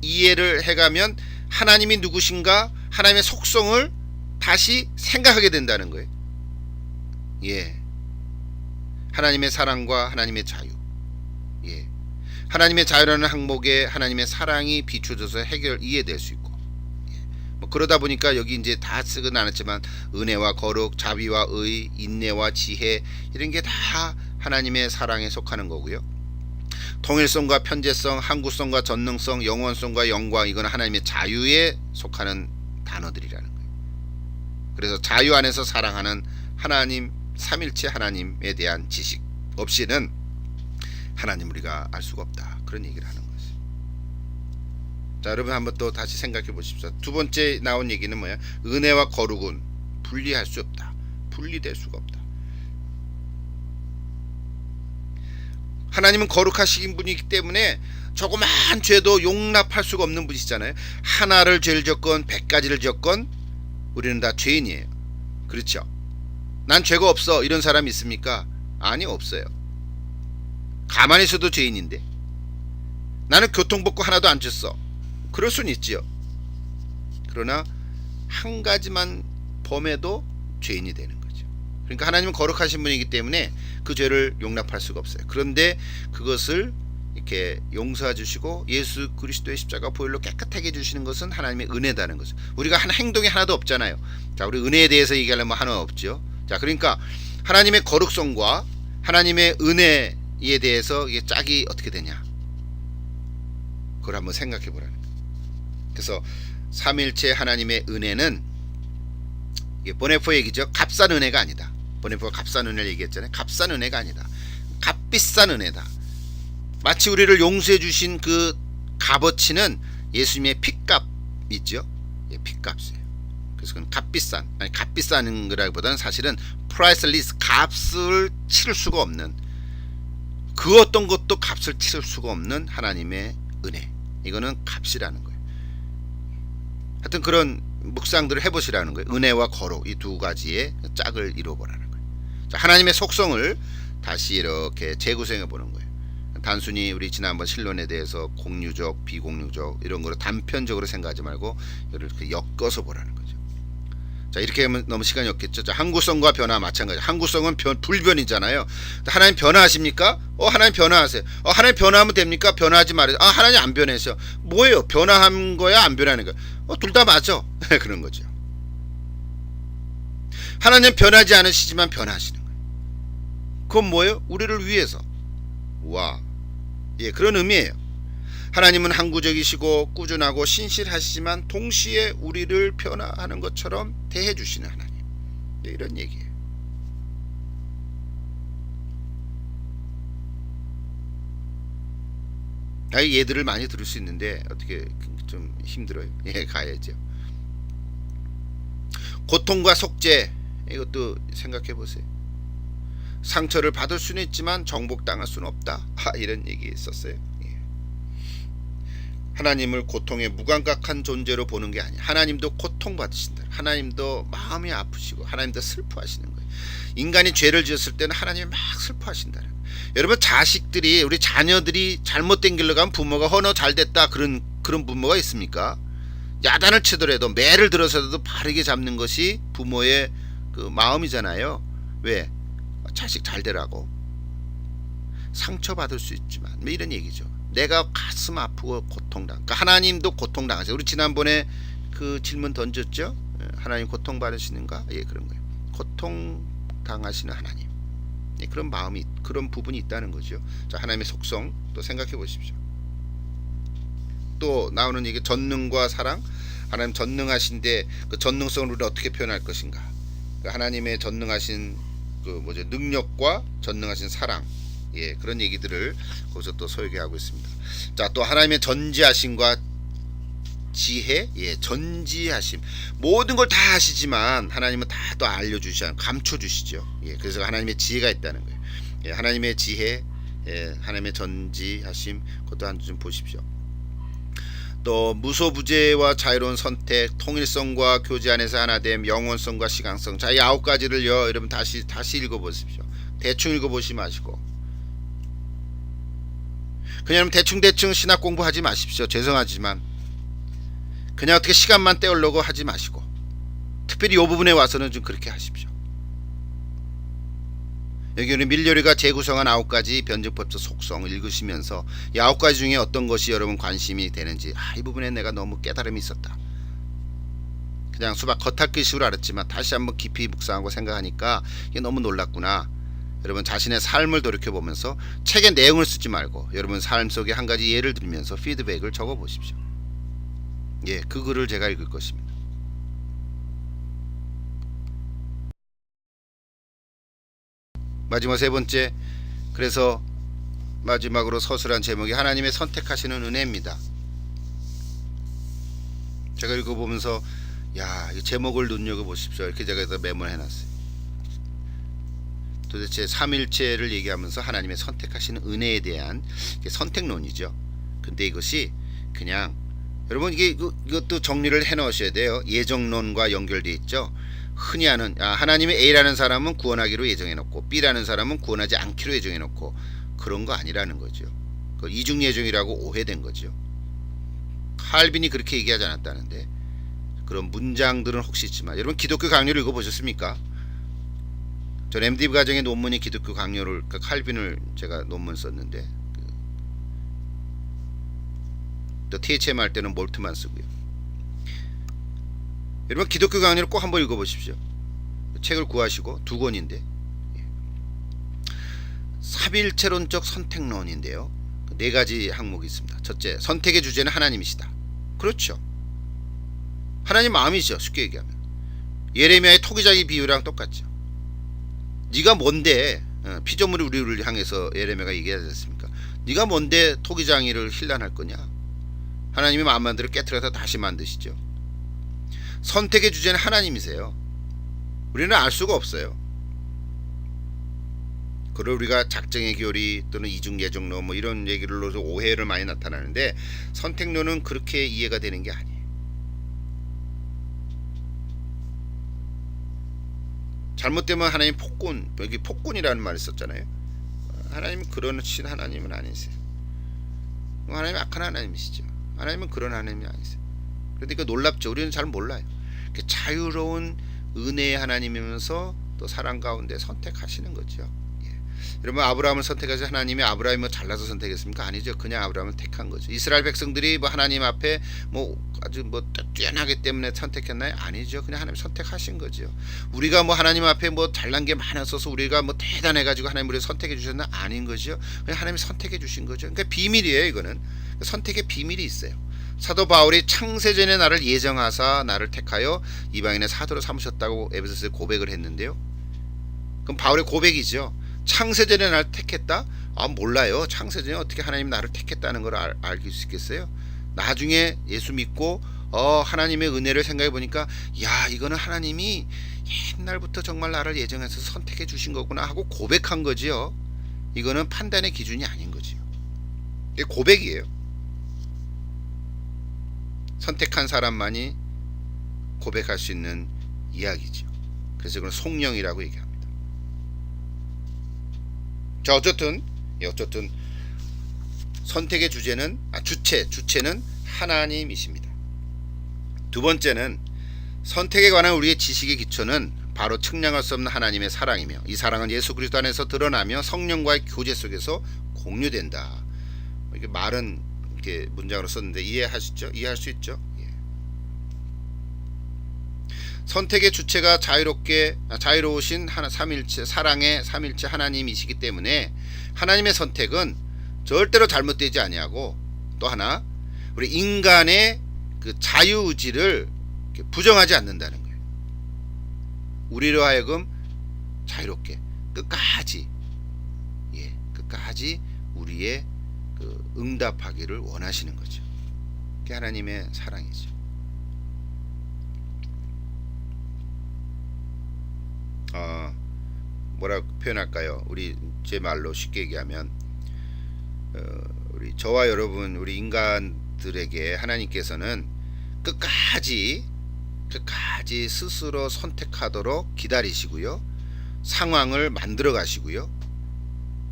이해를 해가면 하나님이 누구신가 하나님의 속성을 다시 생각하게 된다는 거예요. 예, 하나님의 사랑과 하나님의 자유. 예, 하나님의 자유라는 항목에 하나님의 사랑이 비추져서 이해될 수 있고, 예, 뭐 그러다 보니까 여기 이제 다 쓰긴 않았지만 은혜와 거룩, 자비와 의, 인내와 지혜 이런 게 다 하나님의 사랑에 속하는 거고요. 통일성과 편재성, 항구성과 전능성, 영원성과 영광 이건 하나님의 자유에 속하는 단어들이라는 거예요. 그래서 자유 안에서 사랑하는 하나님 삼일체 하나님에 대한 지식 없이는 하나님 우리가 알 수가 없다. 그런 얘기를 하는 거죠. 자, 여러분 한번 또 다시 생각해 보십시오. 두 번째 나온 얘기는 뭐야? 은혜와 거룩은 분리할 수 없다. 분리될 수가 없다. 하나님은 거룩하신 분이기 때문에 조그만 죄도 용납할 수가 없는 분이시잖아요. 하나를 죄를 짓건 100가지를 짓건 우리는 다 죄인이에요. 그렇죠? 난 죄가 없어 이런 사람 있습니까? 아니, 없어요. 가만히 있어도 죄인인데. 나는 교통법규 하나도 안 쳤어. 그럴 수는 있지요. 그러나 한 가지만 범해도 죄인이 되는 거죠. 그러니까 하나님은 거룩하신 분이기 때문에 그 죄를 용납할 수가 없어요. 그런데 그것을 이렇게 용서해 주시고 예수 그리스도의 십자가 보혈로 깨끗하게 해주시는 것은 하나님의 은혜다는 거죠. 우리가 한 행동이 하나도 없잖아요. 자, 우리 은혜에 대해서 얘기하려면 하나 없죠. 자, 그러니까 하나님의 거룩성과 하나님의 은혜에 대해서 이게 짝이 어떻게 되냐, 그걸 한번 생각해 보라는 거예요. 그래서 삼일체 하나님의 은혜는 이게 보네포 얘기죠. 값싼 은혜가 아니다. 보네포가 값싼 은혜를 얘기했잖아요. 값싼 은혜가 아니다. 값비싼 은혜다. 마치 우리를 용서해 주신 그 값어치는 예수님의 피값 있죠. 예, 피값이에요. 그래서 그건 값비싼, 아니 값비싼 거라기보다는 사실은 priceless, 값을 치를 수가 없는, 그 어떤 것도 값을 치를 수가 없는 하나님의 은혜. 이거는 값이라는 거예요. 하여튼 그런 묵상들을 해보시라는 거예요. 은혜와 거룩 이 두 가지의 짝을 이루어보라는 거예요. 자, 하나님의 속성을 다시 이렇게 재구성해 보는 거예요. 단순히 우리 지난번 신론에 대해서 공유적, 비공유적 이런 거로 단편적으로 생각하지 말고 이렇게 엮어서 보라는 거죠. 자, 이렇게 하면 너무 시간이 없겠죠. 자, 항구성과 변화 마찬가지. 항구성은 불변이잖아요. 하나님 변화하십니까? 하나님 변화하세요. 하나님 변화하면 됩니까? 변화하지 말아요. 하나님 안 변해서 뭐예요? 변화한 거야, 안 변하는 거야? 둘 다 맞아. 그런 거죠. 하나님 변하지 않으시지만 변하시는 거예요. 그건 뭐예요? 우리를 위해서. 와, 예, 그런 의미예요. 하나님은 항구적이시고 꾸준하고 신실하시지만 동시에 우리를 변화하는 것처럼 대해 주시는 하나님. 예, 이런 얘기예요. 얘들을 많이 들을 수 있는데 어떻게 좀 힘들어요. 예, 가야죠. 고통과 속죄, 이것도 생각해 보세요. 상처를 받을 수는 있지만 정복당할 수는 없다. 이런 얘기 있었어요. 예. 하나님을 고통의 무감각한 존재로 보는 게 아니야. 하나님도 고통받으신다. 하나님도 마음이 아프시고 하나님도 슬퍼하시는 거예요. 인간이 죄를 지었을 때는 하나님이 막 슬퍼하신다. 여러분, 자식들이, 우리 자녀들이 잘못된 길로 가면 부모가 너 잘됐다 그런 부모가 있습니까? 야단을 치더라도 매를 들어서라도 바르게 잡는 것이 부모의 그 마음이잖아요. 왜? 자식 잘 되라고. 상처받을 수 있지만 뭐 이런 얘기죠. 내가 가슴 아프고 고통당. 그러니까 하나님도 고통당하세요. 우리 지난번에 그 질문 던졌죠. 하나님 고통받으시는가? 예, 그런 거예요. 고통당하시는 하나님. 예, 그런 마음이, 그런 부분이 있다는 거죠. 자, 하나님의 속성 또 생각해 보십시오. 또 나오는 얘기, 전능과 사랑. 하나님 전능하신데 그 전능성을 우리가 어떻게 표현할 것인가? 그러니까 하나님의 전능하신 그 능력과 전능하신 사랑, 예, 그런 얘기들을 거기서 또 소개하고 있습니다. 자, 또 하나님의 전지하심과 지혜, 예, 전지하심. 모든 걸 다 하시지만 하나님은 다 또 알려주시잖아요. 감춰주시죠. 예, 그래서 하나님의 지혜가 있다는 거예요. 예, 하나님의 지혜, 예, 하나님의 전지하심, 그것도 한 좀 보십시오. 또 무소부재와 자유로운 선택, 통일성과 교제 안에서 하나됨, 영원성과 시간성. 자, 이 9가지를요, 여러분 다시 읽어보십시오. 대충 읽어보시 마시고, 그냥 대충 신학 공부하지 마십시오. 죄송하지만 그냥 어떻게 시간만 때우려고 하지 마시고, 특별히 이 부분에 와서는 좀 그렇게 하십시오. 여기 우리 밀려리가 재구성한 9가지 변증법적 속성을 읽으시면서 이 9가지 중에 어떤 것이 여러분 관심이 되는지, 이 부분에 내가 너무 깨달음이 있었다. 그냥 수박 겉핥기식으로 알았지만 다시 한번 깊이 묵상하고 생각하니까 이게 너무 놀랍구나. 여러분 자신의 삶을 돌이켜보면서 책의 내용을 쓰지 말고 여러분 삶 속에 한 가지 예를 들면서 피드백을 적어보십시오. 예, 그 글을 제가 읽을 것입니다. 마지막 3번째, 그래서 마지막으로 서술한 제목이 하나님의 선택하시는 은혜입니다. 제가 읽어보면서 이 제목을 눈여겨보십시오. 이렇게 제가 여기다 메모를 해놨어요. 도대체 삼일체를 얘기하면서 하나님의 선택하시는 은혜에 대한 선택론이죠. 근데 이것이 그냥 여러분 이것도 정리를 해 넣으셔야 돼요. 예정론과 연결되어 있죠. 흔히 하는 하나님의 A라는 사람은 구원하기로 예정해놓고 B라는 사람은 구원하지 않기로 예정해놓고 그런 거 아니라는 거죠. 그 이중 예정이라고 오해된 거죠. 칼빈이 그렇게 얘기하지 않았다는데 그런 문장들은 혹시 있지만 여러분 기독교 강요를 읽어보셨습니까? 전 MD 과정의 논문이 기독교 강요를 칼빈을 제가 논문 썼는데 또 THM 할 때는 몰트만 쓰고요. 여러분 기독교 강의를 꼭 한번 읽어보십시오. 책을 구하시고 2권인데 삼일체론적 선택론인데요. 4가지 항목이 있습니다. 첫째, 선택의 주제는 하나님이시다. 그렇죠. 하나님 마음이죠. 쉽게 얘기하면 예레미야의 토기장이 비유랑 똑같죠. 네가 뭔데, 피조물이 우리를 향해서 예레미야가 얘기하지 않습니까? 네가 뭔데 토기장이를 힐난할 거냐. 하나님이 마음만 대로 깨트려서 다시 만드시죠. 선택의 주제는 하나님이세요. 우리는 알 수가 없어요. 그걸 우리가 작정의 교리 또는 이중 예정론 뭐 이런 얘기를 넣어서 오해를 많이 나타나는데 선택론은 그렇게 이해가 되는 게 아니에요. 잘못되면 하나님 폭군, 여기 폭군이라는 말을 썼잖아요. 하나님은 그런 신 하나님은 아니세요. 하나님은 악한 하나님이시죠. 하나님은 그런 하나님이 아니세요. 그러니까 놀랍죠. 우리는 잘 몰라요. 자유로운 은혜의 하나님이면서 또 사랑 가운데 선택하시는 거죠. 예. 여러분 아브라함을 선택하셔서 하나님이 아브라함을 잘라서 선택했습니까? 아니죠. 그냥 아브라함을 택한 거죠. 이스라엘 백성들이 뭐 하나님 앞에 뭐 아주 뭐 뛰어나기 때문에 선택했나요? 아니죠. 그냥 하나님 선택하신 거죠. 우리가 뭐 하나님 앞에 뭐 잘난 게 많았어서 우리가 뭐 대단해가지고 하나님 우리를 선택해 주셨나? 아닌 거죠. 그냥 하나님이 선택해 주신 거죠. 그러니까 비밀이에요. 이거는 선택의 비밀이 있어요. 사도 바울이 창세전에 나를 예정하사 나를 택하여 이방인의 사도로 삼으셨다고 에베소서에 고백을 했는데요. 그럼 바울의 고백이죠. 창세전에 나를 택했다. 몰라요. 창세전에 어떻게 하나님 나를 택했다는 걸 알 수 있겠어요? 나중에 예수 믿고 하나님의 은혜를 생각해 보니까 야, 이거는 하나님이 옛날부터 정말 나를 예정해서 선택해 주신 거구나 하고 고백한 거지요. 이거는 판단의 기준이 아닌 거지요. 이게 고백이에요. 선택한 사람만이 고백할 수 있는 이야기죠. 그래서 이건 속령이라고 얘기합니다. 자, 어쨌든 선택의 주체는 하나님이십니다. 두 번째는 선택에 관한 우리의 지식의 기초는 바로 측량할 수 없는 하나님의 사랑이며 이 사랑은 예수 그리스도 안에서 드러나며 성령과의 교제 속에서 공유된다. 이게 말은 이렇게 문장으로 썼는데 이해하시죠? 이해할 수 있죠? 예. 선택의 주체가 자유로우신 삼일체 사랑의 삼일체 하나님이시기 때문에 하나님의 선택은 절대로 잘못되지 아니하고 또 하나 우리 인간의 그 자유의지를 부정하지 않는다는 거예요. 우리로 하여금 자유롭게 끝까지 우리의 그 응답하기를 원하시는 거죠. 그게 하나님의 사랑이죠. 뭐라고 표현할까요? 우리 제 말로 쉽게 얘기하면 우리 저와 여러분 우리 인간들에게 하나님께서는 끝까지 스스로 선택하도록 기다리시고요. 상황을 만들어 가시고요.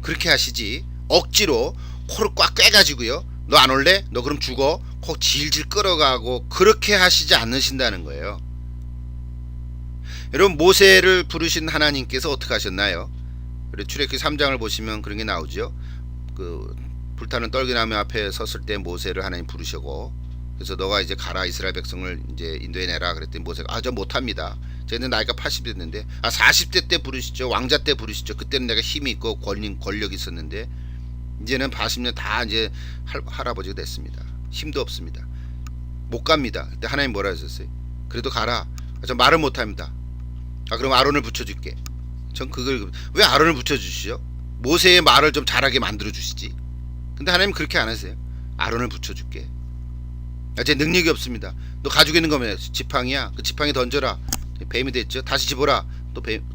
그렇게 하시지 억지로 코를 꽉 꿰가지고요. 너 안 올래? 너 그럼 죽어. 코 질질 끌어가고 그렇게 하시지 않으신다는 거예요. 여러분 모세를 부르신 하나님께서 어떻게 하셨나요? 출애굽기 3장을 보시면 그런 게 나오죠. 그 불타는 떨기나무 앞에 섰을 때 모세를 하나님 부르시고 그래서 너가 이제 가라 이스라엘 백성을 이제 인도해 내라 그랬더니 모세가 저 못합니다. 쟤는 나이가 80 됐는데 40대 때 부르시죠. 왕자 때 부르시죠. 그때는 내가 힘이 있고 권력이 있었는데 이제는 80년 다 이제 할아버지가 됐습니다. 힘도 없습니다. 못 갑니다. 그때 하나님 뭐라 하셨어요? 그래도 가라. 저 말을 못합니다. 그럼 아론을 붙여줄게. 전 그걸 왜 아론을 붙여주시죠? 모세의 말을 좀 잘하게 만들어 주시지. 근데 하나님 그렇게 안 하세요. 아론을 붙여줄게. 제 능력이 없습니다. 너 가지고 있는 거면 지팡이야. 그 지팡이 던져라. 뱀이 됐죠. 다시 집어라.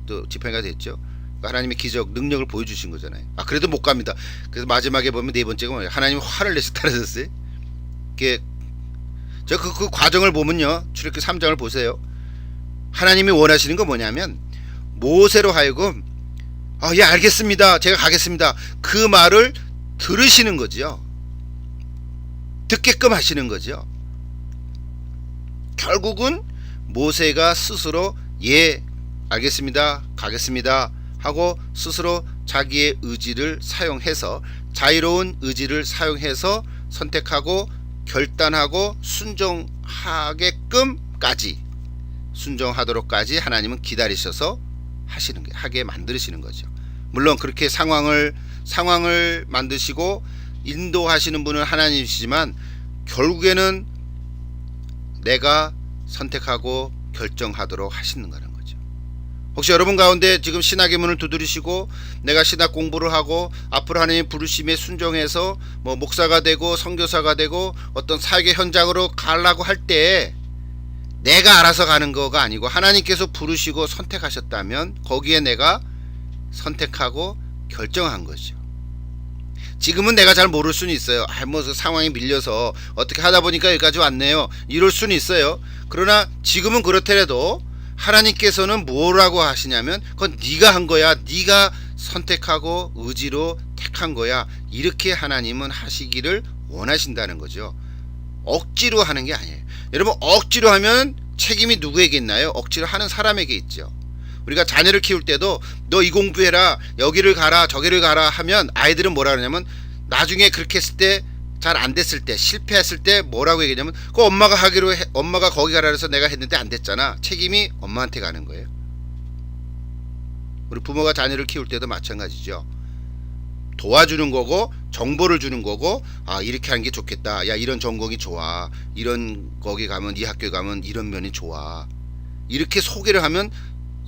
또 지팡이가 됐죠. 하나님의 기적 능력을 보여주신 거잖아요. 그래도 못 갑니다. 그래서 마지막에 보면 네 번째가 뭐예요? 하나님이 화를 내서 따라졌어요. 그 과정을 보면요. 출애굽기 3장을 보세요. 하나님이 원하시는 건 뭐냐면 모세로 하여금 예 알겠습니다. 제가 가겠습니다. 그 말을 들으시는 거죠. 듣게끔 하시는 거죠. 결국은 모세가 스스로 예 알겠습니다. 가겠습니다. 하고 스스로 자기의 의지를 사용해서 자유로운 의지를 사용해서 선택하고 결단하고 순종하도록까지 하나님은 기다리셔서 하게 만드시는 거죠. 물론 그렇게 상황을 만드시고 인도하시는 분은 하나님이시지만 결국에는 내가 선택하고 결정하도록 하시는 거라는 거죠. 혹시 여러분 가운데 지금 신학의 문을 두드리시고 내가 신학 공부를 하고 앞으로 하나님 부르심에 순종해서 목사가 되고 선교사가 되고 어떤 사역의 현장으로 가려고 할 때 내가 알아서 가는 거가 아니고 하나님께서 부르시고 선택하셨다면 거기에 내가 선택하고 결정한 거죠. 지금은 내가 잘 모를 수는 있어요. 상황이 밀려서 어떻게 하다 보니까 여기까지 왔네요. 이럴 수는 있어요. 그러나 지금은 그렇더라도 하나님께서는 뭐라고 하시냐면 그건 네가 한 거야. 네가 선택하고 의지로 택한 거야. 이렇게 하나님은 하시기를 원하신다는 거죠. 억지로 하는 게 아니에요. 여러분 억지로 하면 책임이 누구에게 있나요? 억지로 하는 사람에게 있죠. 우리가 자녀를 키울 때도 너 이 공부해라 여기를 가라 저기를 가라 하면 아이들은 뭐라 그러냐면 나중에 그렇게 했을 때 잘 안 됐을 때 실패했을 때 뭐라고 얘기하냐면 엄마가 거기 가라 해서 내가 했는데 안 됐잖아. 책임이 엄마한테 가는 거예요. 우리 부모가 자녀를 키울 때도 마찬가지죠. 도와주는 거고 정보를 주는 거고 이렇게 하는 게 좋겠다. 야 이런 전공이 좋아. 이런 거기 가면 이 학교에 가면 이런 면이 좋아. 이렇게 소개를 하면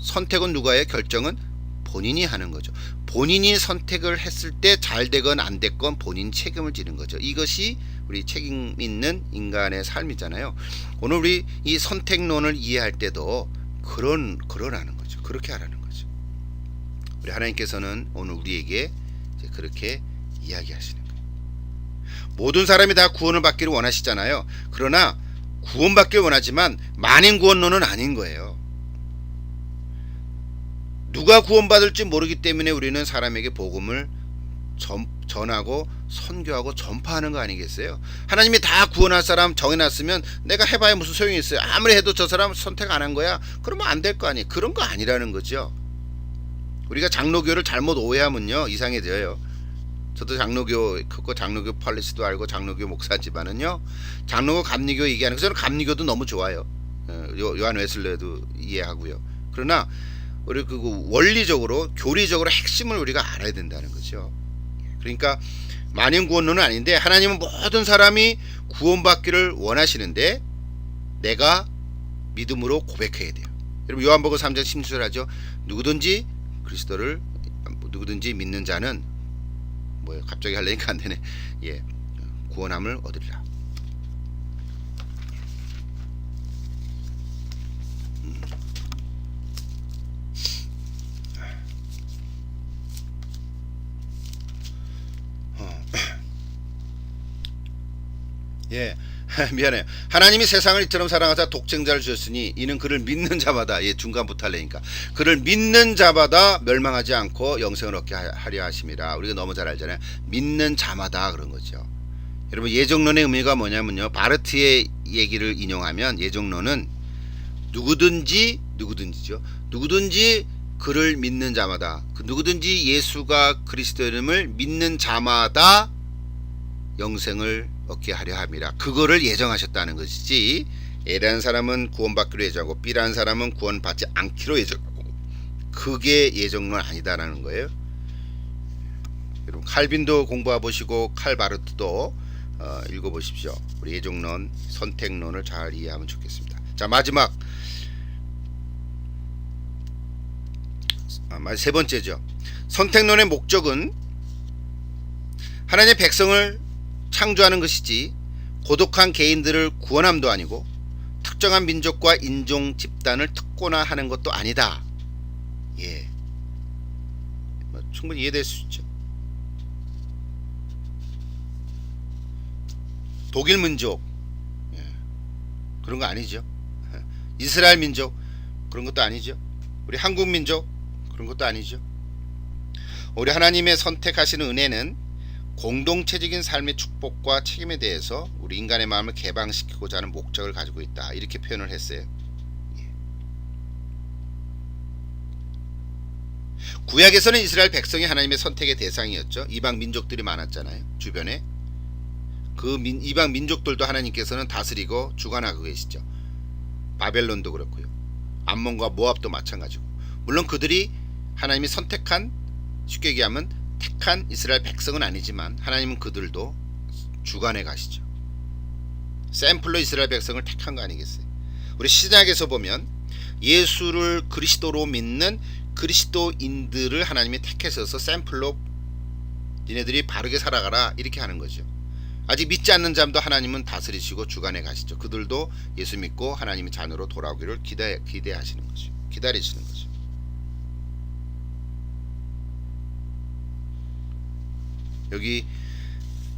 선택은 누가 해? 결정은 본인이 하는 거죠. 본인이 선택을 했을 때 잘 되건 안 됐건 본인 책임을 지는 거죠. 이것이 우리 책임 있는 인간의 삶이잖아요. 오늘 우리 이 선택론을 이해할 때도 그러라는 거죠. 그렇게 하라는 거죠. 우리 하나님께서는 오늘 우리에게 이제 그렇게 이야기하시는 거예요. 모든 사람이 다 구원을 받기를 원하시잖아요. 그러나 구원받기를 원하지만 만인 구원론은 아닌 거예요. 누가 구원받을지 모르기 때문에 우리는 사람에게 복음을 전하고 선교하고 전파하는 거 아니겠어요? 하나님이 다 구원할 사람 정해놨으면 내가 해봐야 무슨 소용이 있어요? 아무리 해도 저 사람 선택 안 한 거야? 그러면 안 될 거 아니에요? 그런 거 아니라는 거죠. 우리가 장로교를 잘못 오해하면요 이상해져요. 저도 장로교 그거 장로교 폴리시도 알고 장로교 목사지만은요 장로교 감리교 얘기하는 거 저는 감리교도 너무 좋아요. 요한 웨슬레도 이해하고요. 그러나 우리 그 원리적으로 교리적으로 핵심을 우리가 알아야 된다는 거죠. 그러니까 만인 구원론은 아닌데 하나님은 모든 사람이 구원받기를 원하시는데 내가 믿음으로 고백해야 돼요. 여러분 요한복음 3장 16절 하죠. 누구든지 그리스도를 누구든지 믿는 자는 뭐예요? 갑자기 하려니까 안 되네. 예, 구원함을 얻으리라. 예, 미안해요. 하나님이 세상을 이처럼 사랑하사 독생자를 주셨으니 이는 그를 믿는 자마다 중간부터 하려니까 그를 믿는 자마다 멸망하지 않고 영생을 얻게 하려 하심이라. 우리가 너무 잘 알잖아요. 믿는 자마다 그런 거죠. 여러분 예정론의 의미가 뭐냐면요. 바르트의 얘기를 인용하면 예정론은 누구든지죠. 누구든지 그를 믿는 자마다 누구든지 예수가 그리스도임을 믿는 자마다 영생을 얻게 하려 함이라. 그거를 예정하셨다는 것이지 A라는 사람은 구원받기로 예정하고 B라는 사람은 구원받지 않기로 예정하고 그게 예정론 아니다라는 거예요. 여러분 칼빈도 공부해 보시고 칼 바르트도 읽어보십시오. 우리 예정론 선택론을 잘 이해하면 좋겠습니다. 자 마지막 세 번째죠. 선택론의 목적은 하나님의 백성을 창조하는 것이지 고독한 개인들을 구원함도 아니고 특정한 민족과 인종 집단을 특권화하는 것도 아니다. 예, 충분히 이해될 수 있죠. 독일 민족 그런 거 아니죠. 이스라엘 민족 그런 것도 아니죠. 우리 한국 민족 그런 것도 아니죠. 우리 하나님의 선택하시는 은혜는 공동체적인 삶의 축복과 책임에 대해서 우리 인간의 마음을 개방시키고자 하는 목적을 가지고 있다. 이렇게 표현을 했어요. 구약에서는 이스라엘 백성이 하나님의 선택의 대상이었죠. 이방 민족들이 많았잖아요. 주변에. 그 이방 민족들도 하나님께서는 다스리고 주관하고 계시죠. 바벨론도 그렇고요. 암몬과 모압도 마찬가지고. 물론 그들이 하나님이 선택한 쉽게 얘기하면 택한 이스라엘 백성은 아니지만 하나님은 그들도 주관해 가시죠. 샘플로 이스라엘 백성을 택한 거 아니겠어요? 우리 신약에서 보면 예수를 그리스도로 믿는 그리스도인들을 하나님이 택하셔서 샘플로 니네들이 바르게 살아가라 이렇게 하는 거죠. 아직 믿지 않는 자도 하나님은 다스리시고 주관해 가시죠. 그들도 예수 믿고 하나님의 자녀로 돌아오기를 기대하시는 거죠. 기다리시는 거죠. 여기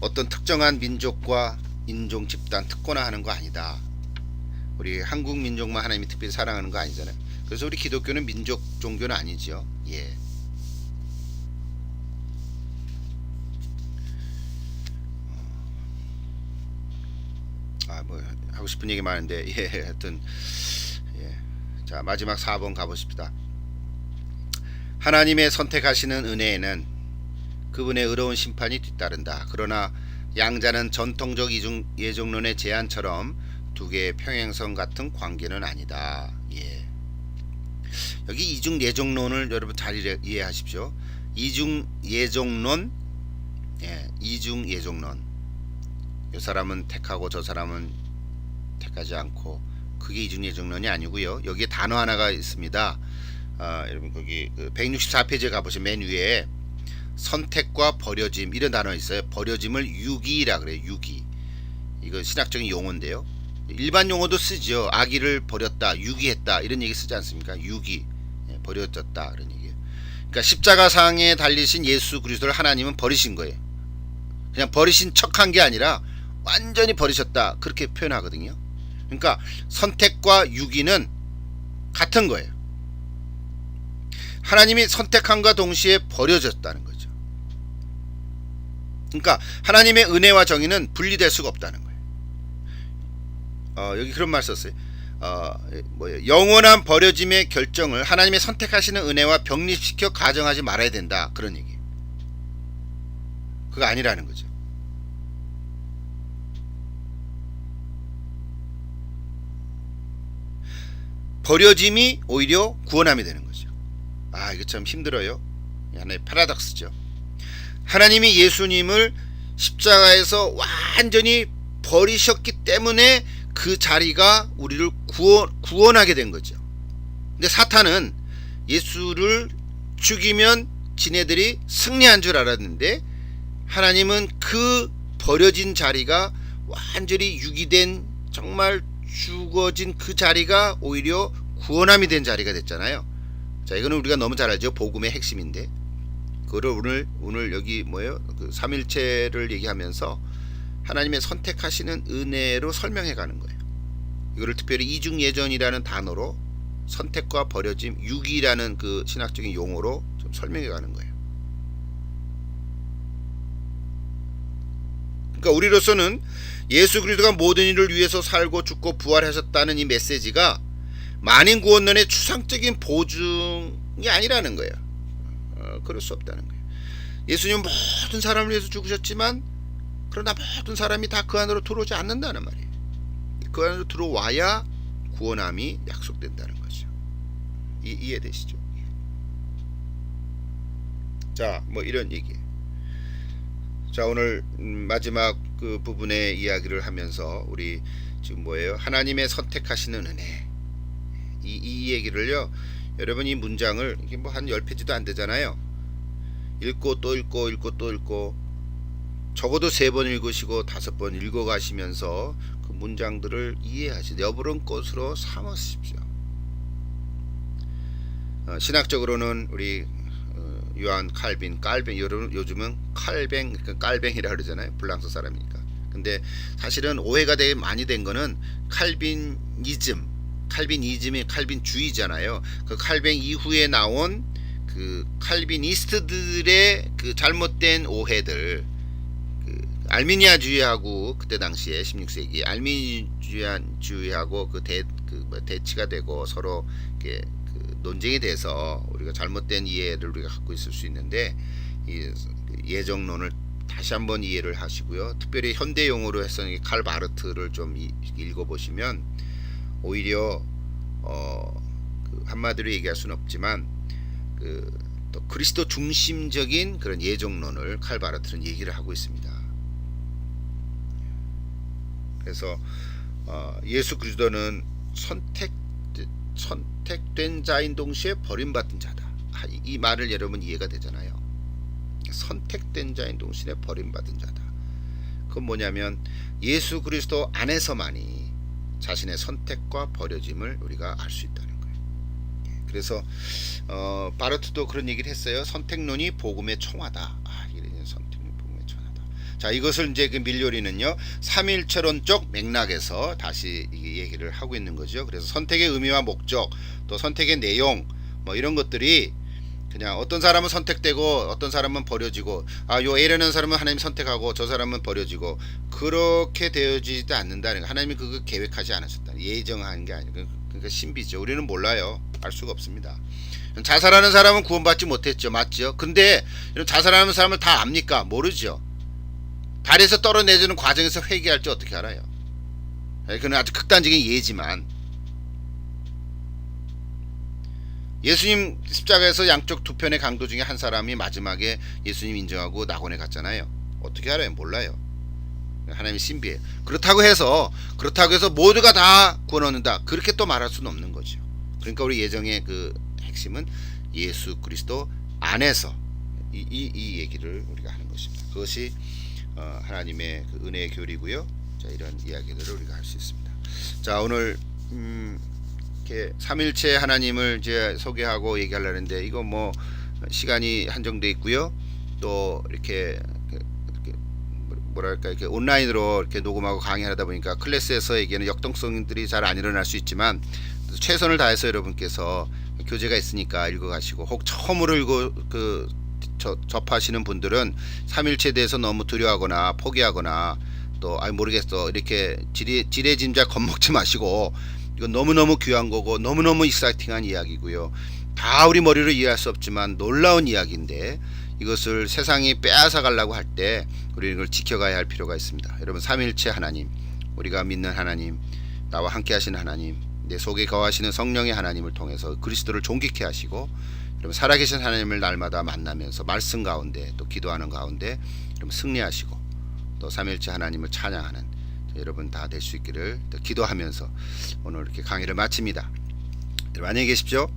어떤 특정한 민족과 인종 집단 특권화하는 거 아니다. 우리 한국 민족만 하나님이 특별히 사랑하는 거 아니잖아요. 그래서 우리 기독교는 민족 종교는 아니죠. 예. 뭐 하고 싶은 얘기 많은데 하여튼 자 마지막 4번 가보십시다. 하나님의 선택하시는 은혜에는 그분의 의로운 심판이 뒤따른다. 그러나 양자는 전통적 예정론의 제안처럼 두 개의 평행선 같은 관계는 아니다. 예. 여기 이중 예정론을 여러분 잘 이해하십시오. 이중 예정론, 이중 예정론. 이 사람은 택하고 저 사람은 택하지 않고 그게 이중 예정론이 아니고요. 여기에 단어 하나가 있습니다. 여러분 거기 164페이지에 가보시면 맨 위에 선택과 버려짐 이런 단어 있어요. 버려짐을 유기라 그래요. 유기. 이거 신학적인 용어인데요. 일반 용어도 쓰죠. 아기를 버렸다, 유기했다 이런 얘기 쓰지 않습니까? 유기, 버려졌다 이런 얘기예요. 그러니까 십자가상에 달리신 예수 그리스도를 하나님은 버리신 거예요. 그냥 버리신 척한 게 아니라 완전히 버리셨다 그렇게 표현하거든요. 그러니까 선택과 유기는 같은 거예요. 하나님이 선택함과 동시에 버려졌다는 거죠. 그러니까 하나님의 은혜와 정의는 분리될 수가 없다는 거예요. 여기 그런 말 썼어요. 영원한 버려짐의 결정을 하나님의 선택하시는 은혜와 병립시켜 가정하지 말아야 된다 그런 얘기. 그거 아니라는 거죠. 버려짐이 오히려 구원함이 되는 거죠. 이거 참 힘들어요. 하나의 파라독스죠. 하나님이 예수님을 십자가에서 완전히 버리셨기 때문에 그 자리가 우리를 구원하게 된 거죠. 근데 사탄은 예수를 죽이면 지네들이 승리한 줄 알았는데 하나님은 그 버려진 자리가 완전히 유기된 정말 죽어진 그 자리가 오히려 구원함이 된 자리가 됐잖아요. 자, 이거는 우리가 너무 잘 알죠. 복음의 핵심인데 그거를 오늘 여기 그 삼일체를 얘기하면서 하나님의 선택하시는 은혜로 설명해 가는 거예요. 이거를 특별히 이중예전이라는 단어로 선택과 버려짐, 유기라는 그 신학적인 용어로 좀 설명해 가는 거예요. 그러니까 우리로서는 예수 그리스도가 모든 일을 위해서 살고 죽고 부활하셨다는 이 메시지가 만인 구원론의 추상적인 보증이 아니라는 거예요. 그럴 수 없다는 거예요. 예수님은 모든 사람을 위해서 죽으셨지만 그러나 모든 사람이 다 그 안으로 들어오지 않는다는 말이에요. 그 안으로 들어와야 구원함이 약속된다는 거죠. 이해되시죠? 자, 이런 얘기예요. 자, 오늘 마지막 그 부분의 이야기를 하면서 우리 지금 하나님의 선택하시는 은혜 이 얘기를요. 여러분 이 문장을 이게 한 10페이지도 안 되잖아요. 읽고 또 읽고 읽고 또 읽고 적어도 3번 읽으시고 5번 읽어 가시면서 그 문장들을 이해하시되 여부른 것으로 삼으십시오. 신학적으로는 우리 요한 칼빈, 요즘은 깔뱅이라 그러잖아요. 불랑스 사람이니까. 근데 사실은 오해가 되게 많이 된 거는 칼빈이즘이 칼빈주의잖아요. 그 칼뱅 이후에 나온 그 칼비니스트들의 그 잘못된 오해들, 그 알미니아주의하고 그때 당시에 16세기 알미니아주의하고 대치가 되고 서로 이렇게 논쟁에 대해서 우리가 잘못된 이해를 우리가 갖고 있을 수 있는데 이 예정론을 다시 한번 이해를 하시고요. 특별히 현대 용어로 해서 칼 바르트를 좀 읽어보시면 오히려 한마디로 얘기할 수는 없지만 또 그리스도 중심적인 그런 예정론을 칼 바르트는 얘기를 하고 있습니다. 그래서 예수 그리스도는 선택된 자인 동시에 버림받은 자다. 이 말을 여러분 이해가 되잖아요. 선택된 자인 동시에 버림받은 자다. 그건 뭐냐면 예수 그리스도 안에서만이 자신의 선택과 버려짐을 우리가 알 수 있다는 거예요. 그래서 바르트도 그런 얘기를 했어요. 선택론이 복음의 총하다. 선택론이 복음의 총하다. 자, 이것을 이제 그 밀요리는요 삼일체론적 맥락에서 다시 이 얘기를 하고 있는 거죠. 그래서 선택의 의미와 목적, 또 선택의 내용, 이런 것들이 그냥 어떤 사람은 선택되고 어떤 사람은 버려지고 요 A라는 사람은 하나님 선택하고 저 사람은 버려지고 그렇게 되어지지 않는다는 거. 하나님이 그거 계획하지 않으셨다. 예정한 게 아니고 그러니까 신비죠. 우리는 몰라요. 알 수가 없습니다. 자살하는 사람은 구원받지 못했죠. 맞죠? 근데 이런 자살하는 사람을 다 압니까? 모르죠. 달에서 떨어내주는 과정에서 회개할지 어떻게 알아요? 그건 아주 극단적인 예지만 예수님 십자가에서 양쪽 두 편의 강도 중에 한 사람이 마지막에 예수님 인정하고 낙원에 갔잖아요. 어떻게 알아요? 몰라요. 하나님의 신비예요. 그렇다고 해서 모두가 다 구원 얻는다. 그렇게 또 말할 수는 없는 거죠. 그러니까 우리 예정의 그 핵심은 예수 그리스도 안에서 이 얘기를 우리가 하는 것입니다. 그것이 하나님의 그 은혜의 교리고요. 자, 이런 이야기들을 우리가 할 수 있습니다. 자, 오늘 이렇게 삼일체 하나님을 이제 소개하고 얘기하려는데 이거 뭐 시간이 한정돼 있고요. 또 이렇게 뭐랄까 이렇게 온라인으로 이렇게 녹음하고 강의하다 보니까 클래스에서 얘기하는 역동성들이 잘 안 일어날 수 있지만 최선을 다해서 여러분께서 교재가 있으니까 읽어가시고 혹 처음으로 접하시는 분들은 삼일체에 대해서 너무 두려워하거나 포기하거나 또 모르겠어 이렇게 지레짐작 겁먹지 마시고 이건 너무너무 귀한 거고 너무너무 익사이팅한 이야기고요. 다 우리 머리로 이해할 수 없지만 놀라운 이야기인데 이것을 세상이 빼앗아 가려고 할 때 우리는 이걸 지켜가야 할 필요가 있습니다. 여러분, 삼일체 하나님, 우리가 믿는 하나님, 나와 함께 하시는 하나님, 내 속에 거하시는 성령의 하나님을 통해서 그리스도를 존귀케 하시고 여러분 살아계신 하나님을 날마다 만나면서 말씀 가운데 또 기도하는 가운데 여러분 승리하시고 또 삼일체 하나님을 찬양하는 여러분 다 될 수 있기를 또 기도하면서 오늘 이렇게 강의를 마칩니다. 여러분 안녕히 계십시오.